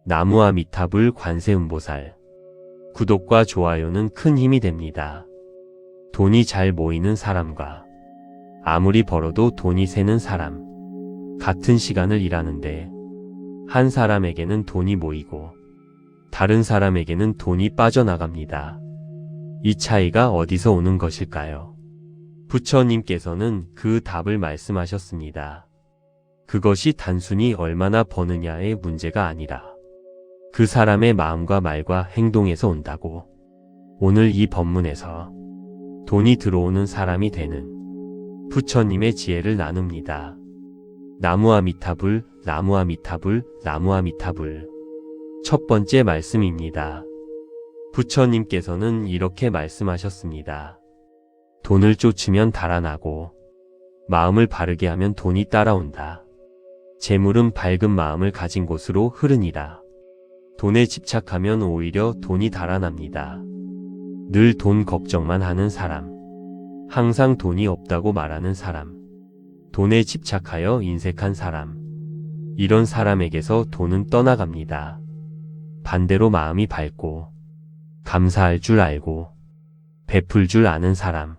나무아미타불 관세음보살. 구독과 좋아요는 큰 힘이 됩니다. 돈이 잘 모이는 사람과 아무리 벌어도 돈이 새는 사람. 같은 시간을 일하는데 한 사람에게는 돈이 모이고 다른 사람에게는 돈이 빠져나갑니다. 이 차이가 어디서 오는 것일까요? 부처님께서는 그 답을 말씀하셨습니다. 그것이 단순히 얼마나 버느냐의 문제가 아니라 그 사람의 마음과 말과 행동에서 온다고. 오늘 이 법문에서 돈이 들어오는 사람이 되는 부처님의 지혜를 나눕니다. 나무아미타불, 나무아미타불, 나무아미타불. 첫 번째 말씀입니다. 부처님께서는 이렇게 말씀하셨습니다. 돈을 쫓으면 달아나고 마음을 바르게 하면 돈이 따라온다. 재물은 밝은 마음을 가진 곳으로 흐르니라. 돈에 집착하면 오히려 돈이 달아납니다. 늘 돈 걱정만 하는 사람, 항상 돈이 없다고 말하는 사람, 돈에 집착하여 인색한 사람, 이런 사람에게서 돈은 떠나갑니다. 반대로 마음이 밝고 감사할 줄 알고 베풀 줄 아는 사람,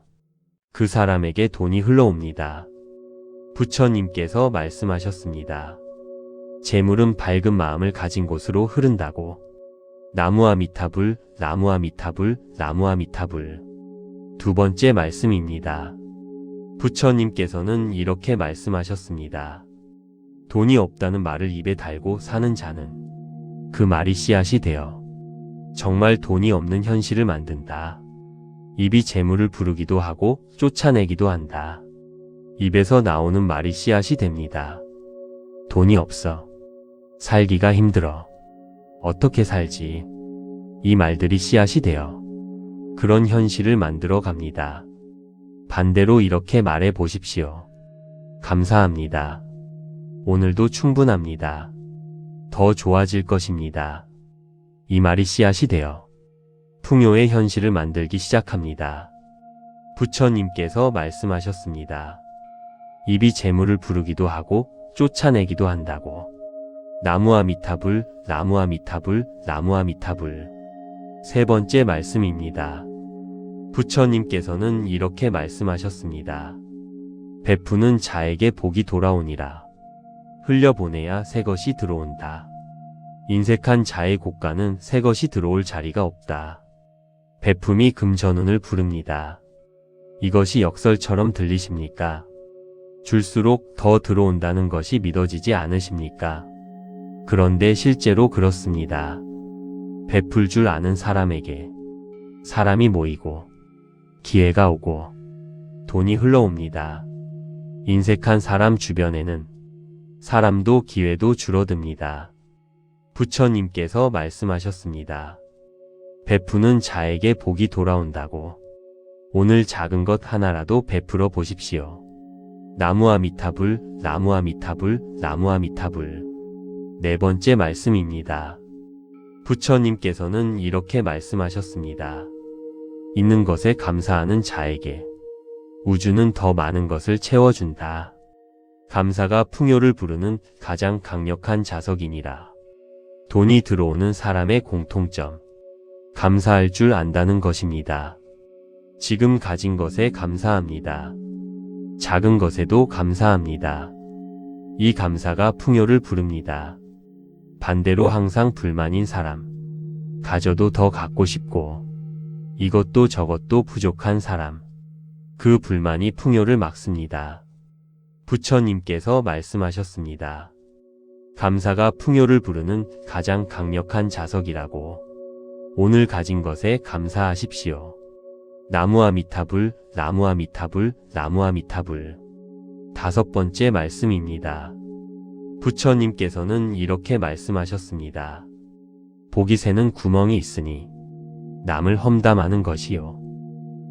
그 사람에게 돈이 흘러옵니다. 부처님께서 말씀하셨습니다. 재물은 밝은 마음을 가진 곳으로 흐른다고. 나무아미타불, 나무아미타불, 나무아미타불. 두 번째 말씀입니다. 부처님께서는 이렇게 말씀하셨습니다. 돈이 없다는 말을 입에 달고 사는 자는 그 말이 씨앗이 되어 정말 돈이 없는 현실을 만든다. 입이 재물을 부르기도 하고 쫓아내기도 한다. 입에서 나오는 말이 씨앗이 됩니다. 돈이 없어. 살기가 힘들어. 어떻게 살지? 이 말들이 씨앗이 되어 그런 현실을 만들어 갑니다. 반대로 이렇게 말해 보십시오. 감사합니다. 오늘도 충분합니다. 더 좋아질 것입니다. 이 말이 씨앗이 되어 풍요의 현실을 만들기 시작합니다. 부처님께서 말씀하셨습니다. 입이 재물을 부르기도 하고 쫓아내기도 한다고. 나무아미타불, 나무아미타불, 나무아미타불. 세 번째 말씀입니다. 부처님께서는 이렇게 말씀하셨습니다. 베푸는 자에게 복이 돌아오니라. 흘려보내야 새 것이 들어온다. 인색한 자의 곳간은 새 것이 들어올 자리가 없다. 베품이 금전운을 부릅니다. 이것이 역설처럼 들리십니까? 줄수록 더 들어온다는 것이 믿어지지 않으십니까? 그런데 실제로 그렇습니다. 베풀 줄 아는 사람에게 사람이 모이고 기회가 오고 돈이 흘러옵니다. 인색한 사람 주변에는 사람도 기회도 줄어듭니다. 부처님께서 말씀하셨습니다. 베푸는 자에게 복이 돌아온다고. 오늘 작은 것 하나라도 베풀어 보십시오. 나무아미타불, 나무아미타불, 나무아미타불. 네 번째 말씀입니다. 부처님께서는 이렇게 말씀하셨습니다. 있는 것에 감사하는 자에게 우주는 더 많은 것을 채워준다. 감사가 풍요를 부르는 가장 강력한 자석이니라. 돈이 들어오는 사람의 공통점. 감사할 줄 안다는 것입니다. 지금 가진 것에 감사합니다. 작은 것에도 감사합니다. 이 감사가 풍요를 부릅니다. 반대로 항상 불만인 사람. 가져도 더 갖고 싶고 이것도 저것도 부족한 사람. 그 불만이 풍요를 막습니다. 부처님께서 말씀하셨습니다. 감사가 풍요를 부르는 가장 강력한 자석이라고. 오늘 가진 것에 감사하십시오. 나무아미타불, 나무아미타불, 나무아미타불. 다섯 번째 말씀입니다. 부처님께서는 이렇게 말씀하셨습니다. 복이 새는 구멍이 있으니 남을 험담하는 것이요.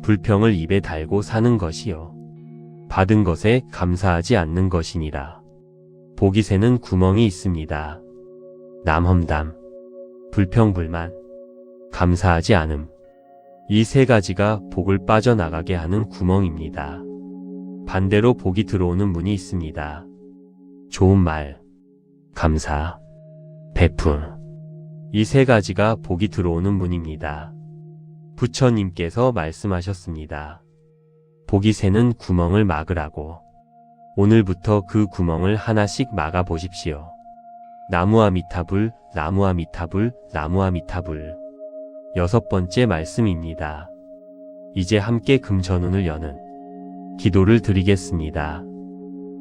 불평을 입에 달고 사는 것이요. 받은 것에 감사하지 않는 것이니라. 복이 새는 구멍이 있습니다. 남 험담, 불평불만, 감사하지 않음. 이 세 가지가 복을 빠져나가게 하는 구멍입니다. 반대로 복이 들어오는 문이 있습니다. 좋은 말, 감사, 베품. 이 세 가지가 복이 들어오는 문입니다. 부처님께서 말씀하셨습니다. 복이 새는 구멍을 막으라고. 오늘부터 그 구멍을 하나씩 막아 보십시오. 나무아미타불, 나무아미타불, 나무아미타불. 여섯 번째 말씀입니다. 이제 함께 금전운을 여는 기도를 드리겠습니다.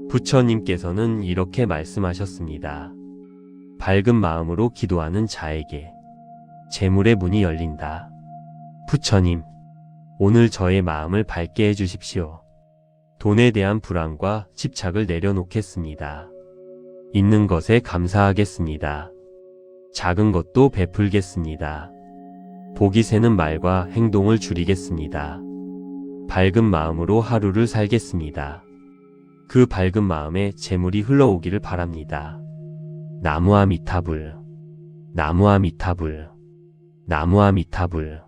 부처님께서는 이렇게 말씀하셨습니다. 밝은 마음으로 기도하는 자에게 재물의 문이 열린다. 부처님, 오늘 저의 마음을 밝게 해주십시오. 돈에 대한 불안과 집착을 내려놓겠습니다. 있는 것에 감사하겠습니다. 작은 것도 베풀겠습니다. 복이 새는 말과 행동을 줄이겠습니다. 밝은 마음으로 하루를 살겠습니다. 그 밝은 마음에 재물이 흘러오기를 바랍니다. 나무아미타불, 나무아미타불, 나무아미타불.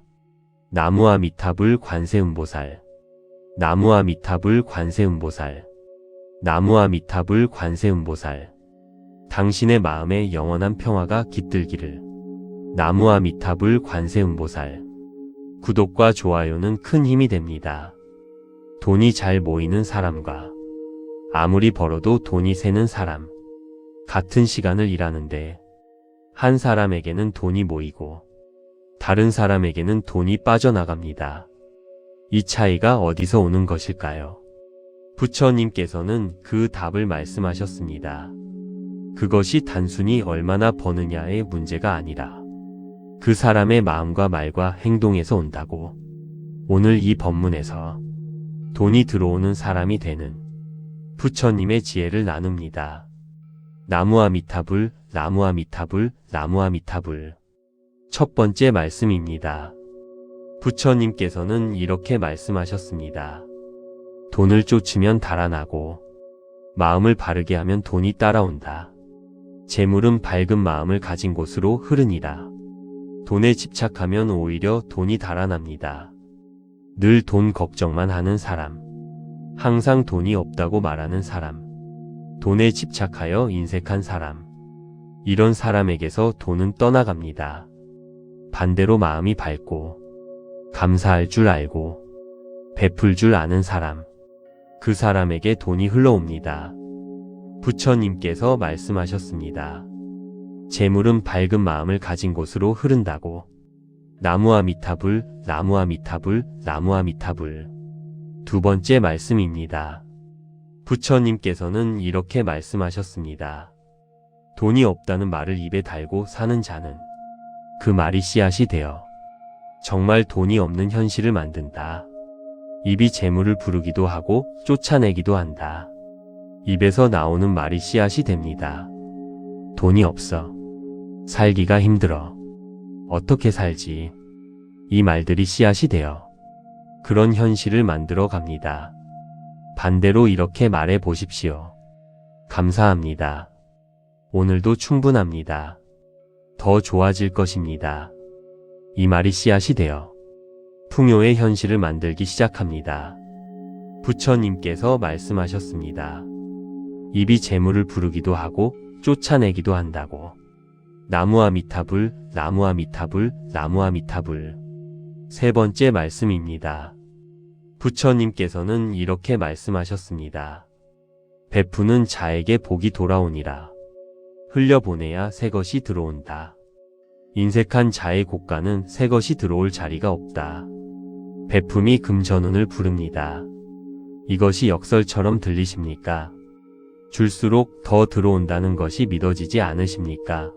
나무아미타불 관세음보살, 나무아미타불 관세음보살, 나무아미타불 관세음보살. 당신의 마음에 영원한 평화가 깃들기를. 나무아미타불 관세음보살. 구독과 좋아요는 큰 힘이 됩니다. 돈이 잘 모이는 사람과 아무리 벌어도 돈이 새는 사람. 같은 시간을 일하는데 한 사람에게는 돈이 모이고 다른 사람에게는 돈이 빠져나갑니다. 이 차이가 어디서 오는 것일까요? 부처님께서는 그 답을 말씀하셨습니다. 그것이 단순히 얼마나 버느냐의 문제가 아니라 그 사람의 마음과 말과 행동에서 온다고. 오늘 이 법문에서 돈이 들어오는 사람이 되는 부처님의 지혜를 나눕니다. 나무아미타불, 나무아미타불, 나무아미타불. 첫 번째 말씀입니다. 부처님께서는 이렇게 말씀하셨습니다. 돈을 쫓으면 달아나고 마음을 바르게 하면 돈이 따라온다. 재물은 밝은 마음을 가진 곳으로 흐르니라. 돈에 집착하면 오히려 돈이 달아납니다. 늘 돈 걱정만 하는 사람, 항상 돈이 없다고 말하는 사람, 돈에 집착하여 인색한 사람, 이런 사람에게서 돈은 떠나갑니다. 반대로 마음이 밝고 감사할 줄 알고 베풀 줄 아는 사람, 그 사람에게 돈이 흘러옵니다. 부처님께서 말씀하셨습니다. 재물은 밝은 마음을 가진 곳으로 흐른다고. 나무아미타불, 나무아미타불, 나무아미타불. 두 번째 말씀입니다. 부처님께서는 이렇게 말씀하셨습니다. 돈이 없다는 말을 입에 달고 사는 자는 그 말이 씨앗이 되어 정말 돈이 없는 현실을 만든다. 입이 재물을 부르기도 하고 쫓아내기도 한다. 입에서 나오는 말이 씨앗이 됩니다. 돈이 없어. 살기가 힘들어. 어떻게 살지? 이 말들이 씨앗이 되어 그런 현실을 만들어 갑니다. 반대로 이렇게 말해 보십시오. 감사합니다. 오늘도 충분합니다. 더 좋아질 것입니다. 이 말이 씨앗이 되어 풍요의 현실을 만들기 시작합니다. 부처님께서 말씀하셨습니다. 입이 재물을 부르기도 하고 쫓아내기도 한다고. 나무아미타불, 나무아미타불, 나무아미타불. 세 번째 말씀입니다. 부처님께서는 이렇게 말씀하셨습니다. 베푸는 자에게 복이 돌아오니라. 흘려보내야 새 것이 들어온다. 인색한 자의 곳간은 새 것이 들어올 자리가 없다. 베품이 금전운을 부릅니다. 이것이 역설처럼 들리십니까? 줄수록 더 들어온다는 것이 믿어지지 않으십니까?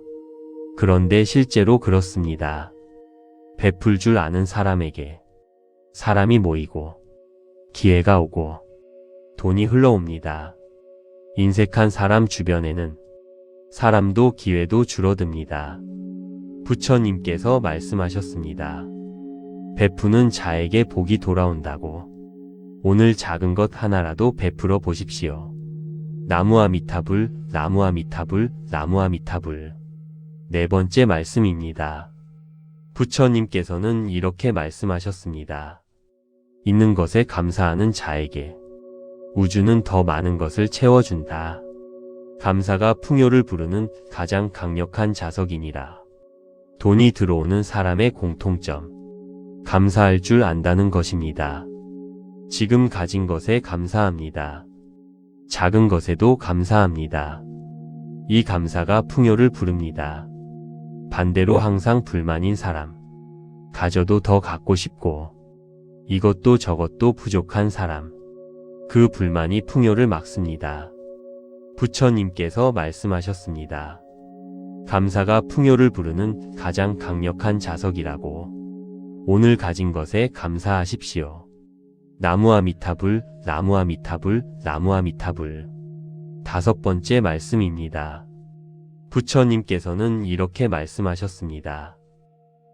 그런데 실제로 그렇습니다. 베풀 줄 아는 사람에게 사람이 모이고 기회가 오고 돈이 흘러옵니다. 인색한 사람 주변에는 사람도 기회도 줄어듭니다. 부처님께서 말씀하셨습니다. 베푸는 자에게 복이 돌아온다고. 오늘 작은 것 하나라도 베풀어 보십시오. 나무아미타불, 나무아미타불, 나무아미타불. 네 번째 말씀입니다. 부처님께서는 이렇게 말씀하셨습니다. 있는 것에 감사하는 자에게 우주는 더 많은 것을 채워준다. 감사가 풍요를 부르는 가장 강력한 자석이니라. 돈이 들어오는 사람의 공통점. 감사할 줄 안다는 것입니다. 지금 가진 것에 감사합니다. 작은 것에도 감사합니다. 이 감사가 풍요를 부릅니다. 반대로 항상 불만인 사람. 가져도 더 갖고 싶고 이것도 저것도 부족한 사람. 그 불만이 풍요를 막습니다. 부처님께서 말씀하셨습니다. 감사가 풍요를 부르는 가장 강력한 자석이라고. 오늘 가진 것에 감사하십시오. 나무아미타불, 나무아미타불, 나무아미타불. 다섯 번째 말씀입니다. 부처님께서는 이렇게 말씀하셨습니다.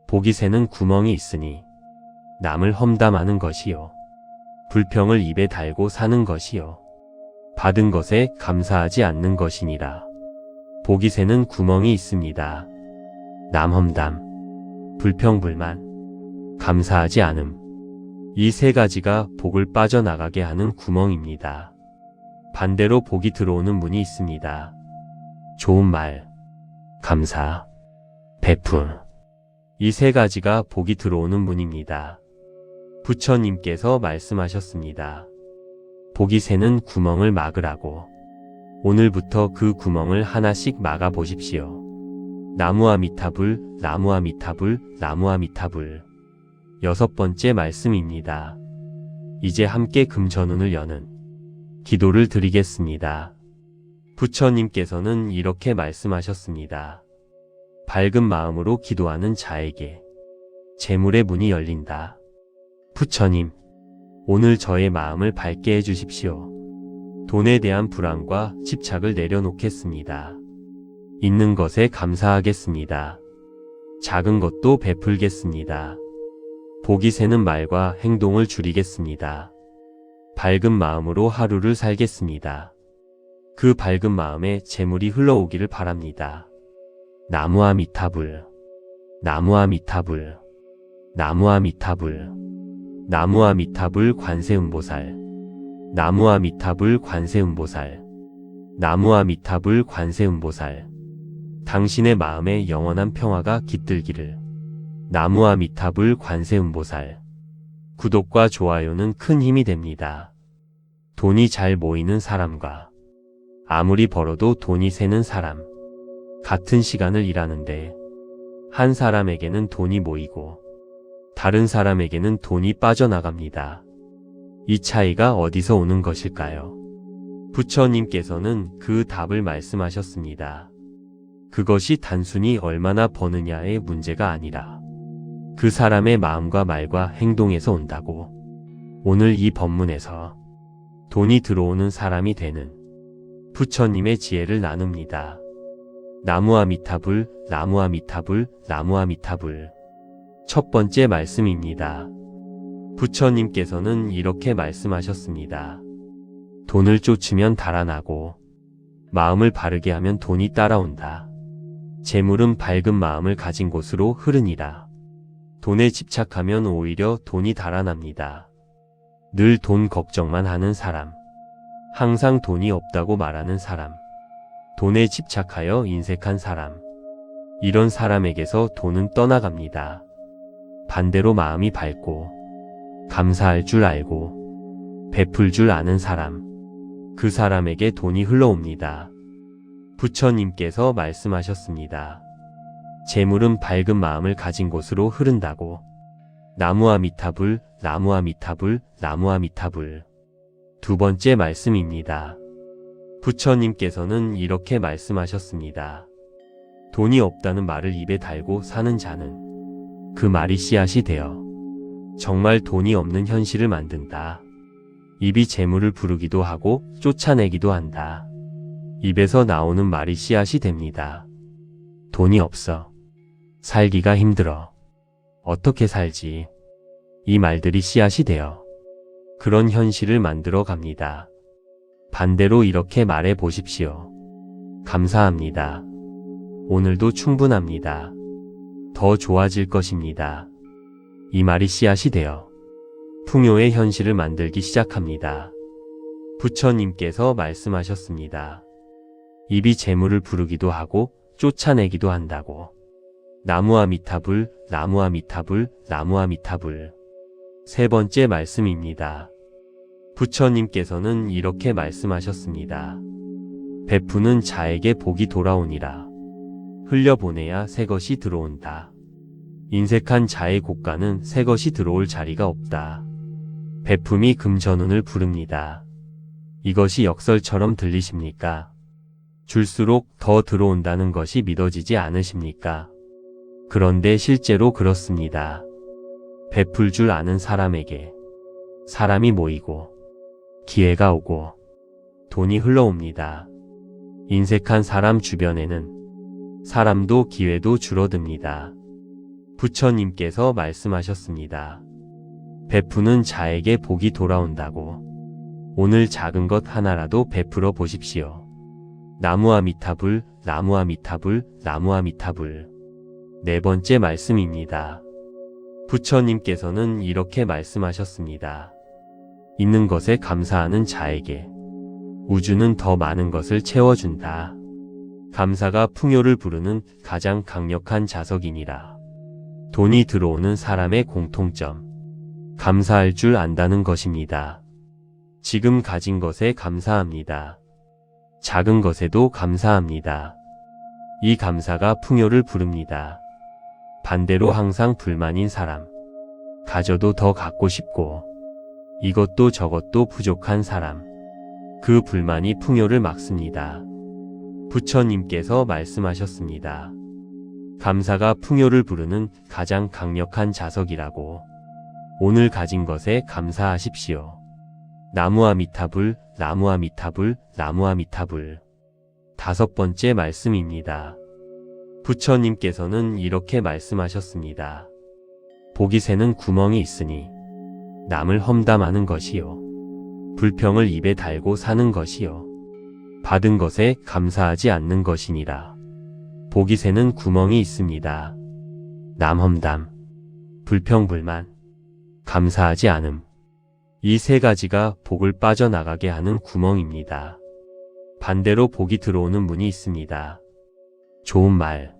복이 새는 구멍이 있으니 남을 험담하는 것이요. 불평을 입에 달고 사는 것이요. 받은 것에 감사하지 않는 것이니라. 복이 새는 구멍이 있습니다. 남 험담, 불평불만, 감사하지 않음. 이 세 가지가 복을 빠져나가게 하는 구멍입니다. 반대로 복이 들어오는 문이 있습니다. 좋은 말, 감사, 베풀. 이 세 가지가 복이 들어오는 문입니다. 부처님께서 말씀하셨습니다. 복이 새는 구멍을 막으라고. 오늘부터 그 구멍을 하나씩 막아 보십시오. 나무아미타불, 나무아미타불, 나무아미타불. 6번째 말씀입니다. 이제 함께 금전운을 여는 기도를 드리겠습니다. 부처님께서는 이렇게 말씀하셨습니다. 밝은 마음으로 기도하는 자에게 재물의 문이 열린다. 부처님, 오늘 저의 마음을 밝게 해주십시오. 돈에 대한 불안과 집착을 내려놓겠습니다. 있는 것에 감사하겠습니다. 작은 것도 베풀겠습니다. 복이 새는 말과 행동을 줄이겠습니다. 밝은 마음으로 하루를 살겠습니다. 그 밝은 마음에 재물이 흘러오기를 바랍니다. 나무아미타불, 나무아미타불, 나무아미타불, 나무아미타불 관세음보살, 나무아미타불 관세음보살, 나무아미타불 관세음보살. 당신의 마음에 영원한 평화가 깃들기를. 나무아미타불 관세음보살. 구독과 좋아요는 큰 힘이 됩니다. 돈이 잘 모이는 사람과 아무리 벌어도 돈이 새는 사람. 같은 시간을 일하는데 한 사람에게는 돈이 모이고 다른 사람에게는 돈이 빠져나갑니다. 이 차이가 어디서 오는 것일까요? 부처님께서는 그 답을 말씀하셨습니다. 그것이 단순히 얼마나 버느냐의 문제가 아니라 그 사람의 마음과 말과 행동에서 온다고. 오늘 이 법문에서 돈이 들어오는 사람이 되는 부처님의 지혜를 나눕니다. 나무아미타불, 나무아미타불, 나무아미타불. 첫 번째 말씀입니다. 부처님께서는 이렇게 말씀하셨습니다. 돈을 쫓으면 달아나고 마음을 바르게 하면 돈이 따라온다. 재물은 밝은 마음을 가진 곳으로 흐르니라. 돈에 집착하면 오히려 돈이 달아납니다. 늘 돈 걱정만 하는 사람, 항상 돈이 없다고 말하는 사람, 돈에 집착하여 인색한 사람, 이런 사람에게서 돈은 떠나갑니다. 반대로 마음이 밝고 감사할 줄 알고 베풀 줄 아는 사람, 그 사람에게 돈이 흘러옵니다. 부처님께서 말씀하셨습니다. 재물은 밝은 마음을 가진 곳으로 흐른다고. 나무아미타불, 나무아미타불, 나무아미타불. 두 번째 말씀입니다. 부처님께서는 이렇게 말씀하셨습니다. 돈이 없다는 말을 입에 달고 사는 자는 그 말이 씨앗이 되어 정말 돈이 없는 현실을 만든다. 입이 재물을 부르기도 하고 쫓아내기도 한다. 입에서 나오는 말이 씨앗이 됩니다. 돈이 없어. 살기가 힘들어. 어떻게 살지? 이 말들이 씨앗이 되어 그런 현실을 만들어 갑니다. 반대로 이렇게 말해 보십시오. 감사합니다. 오늘도 충분합니다. 더 좋아질 것입니다. 이 말이 씨앗이 되어 풍요의 현실을 만들기 시작합니다. 부처님께서 말씀하셨습니다. 입이 재물을 부르기도 하고 쫓아내기도 한다고. 나무아미타불, 나무아미타불, 나무아미타불. 세 번째 말씀입니다. 부처님께서는 이렇게 말씀하셨습니다. 베푸는 자에게 복이 돌아오니라. 흘려보내야 새 것이 들어온다. 인색한 자의 곳간은 새 것이 들어올 자리가 없다. 베품이 금전운을 부릅니다. 이것이 역설처럼 들리십니까? 줄수록 더 들어온다는 것이 믿어지지 않으십니까? 그런데 실제로 그렇습니다. 베풀 줄 아는 사람에게 사람이 모이고 기회가 오고 돈이 흘러옵니다. 인색한 사람 주변에는 사람도 기회도 줄어듭니다. 부처님께서 말씀하셨습니다. 베푸는 자에게 복이 돌아온다고. 오늘 작은 것 하나라도 베풀어 보십시오. 나무아미타불, 나무아미타불, 나무아미타불. 네 번째 말씀입니다. 부처님께서는 이렇게 말씀하셨습니다. 있는 것에 감사하는 자에게 우주는 더 많은 것을 채워준다. 감사가 풍요를 부르는 가장 강력한 자석이니라. 돈이 들어오는 사람의 공통점. 감사할 줄 안다는 것입니다. 지금 가진 것에 감사합니다. 작은 것에도 감사합니다. 이 감사가 풍요를 부릅니다. 반대로 항상 불만인 사람. 가져도 더 갖고 싶고 이것도 저것도 부족한 사람. 그 불만이 풍요를 막습니다. 부처님께서 말씀하셨습니다. 감사가 풍요를 부르는 가장 강력한 자석이라고. 오늘 가진 것에 감사하십시오. 나무아미타불, 나무아미타불, 나무아미타불. 5번째 말씀입니다. 부처님께서는 이렇게 말씀하셨습니다. 복이 새는 구멍이 있으니 남을 험담하는 것이요. 불평을 입에 달고 사는 것이요. 받은 것에 감사하지 않는 것이니라. 복이 새는 구멍이 있습니다. 남 험담, 불평 불만, 감사하지 않음. 이 3가지가 복을 빠져나가게 하는 구멍입니다. 반대로 복이 들어오는 문이 있습니다. 좋은 말,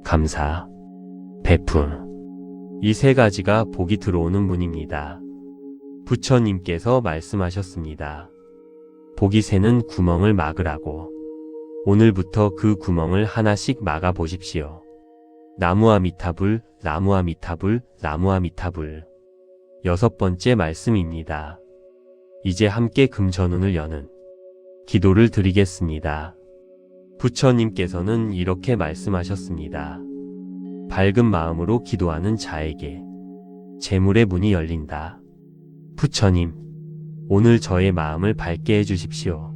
감사, 베풀. 이 3가지가 복이 들어오는 문입니다. 부처님께서 말씀하셨습니다. 복이 새는 구멍을 막으라고. 오늘부터 그 구멍을 하나씩 막아 보십시오. 나무아미타불, 나무아미타불, 나무아미타불. 6번째 말씀입니다. 이제 함께 금전운을 여는 기도를 드리겠습니다. 부처님께서는 이렇게 말씀하셨습니다. 밝은 마음으로 기도하는 자에게 재물의 문이 열린다. 부처님, 오늘 저의 마음을 밝게 해주십시오.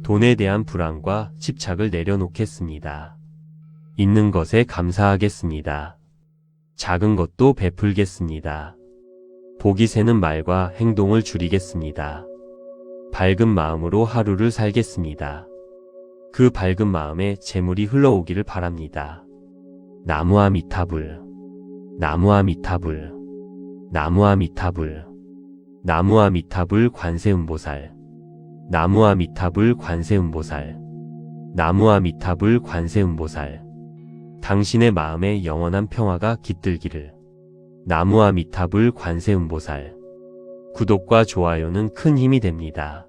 돈에 대한 불안과 집착을 내려놓겠습니다. 있는 것에 감사하겠습니다. 작은 것도 베풀겠습니다. 복이 새는 말과 행동을 줄이겠습니다. 밝은 마음으로 하루를 살겠습니다. 그 밝은 마음에 재물이 흘러오기를 바랍니다. 나무아미타불, 나무아미타불, 나무아미타불, 나무아미타불 관세음보살, 나무아미타불 관세음보살, 나무아미타불 관세음보살. 당신의 마음에 영원한 평화가 깃들기를. 나무아미타불 관세음보살. 구독과 좋아요는 큰 힘이 됩니다.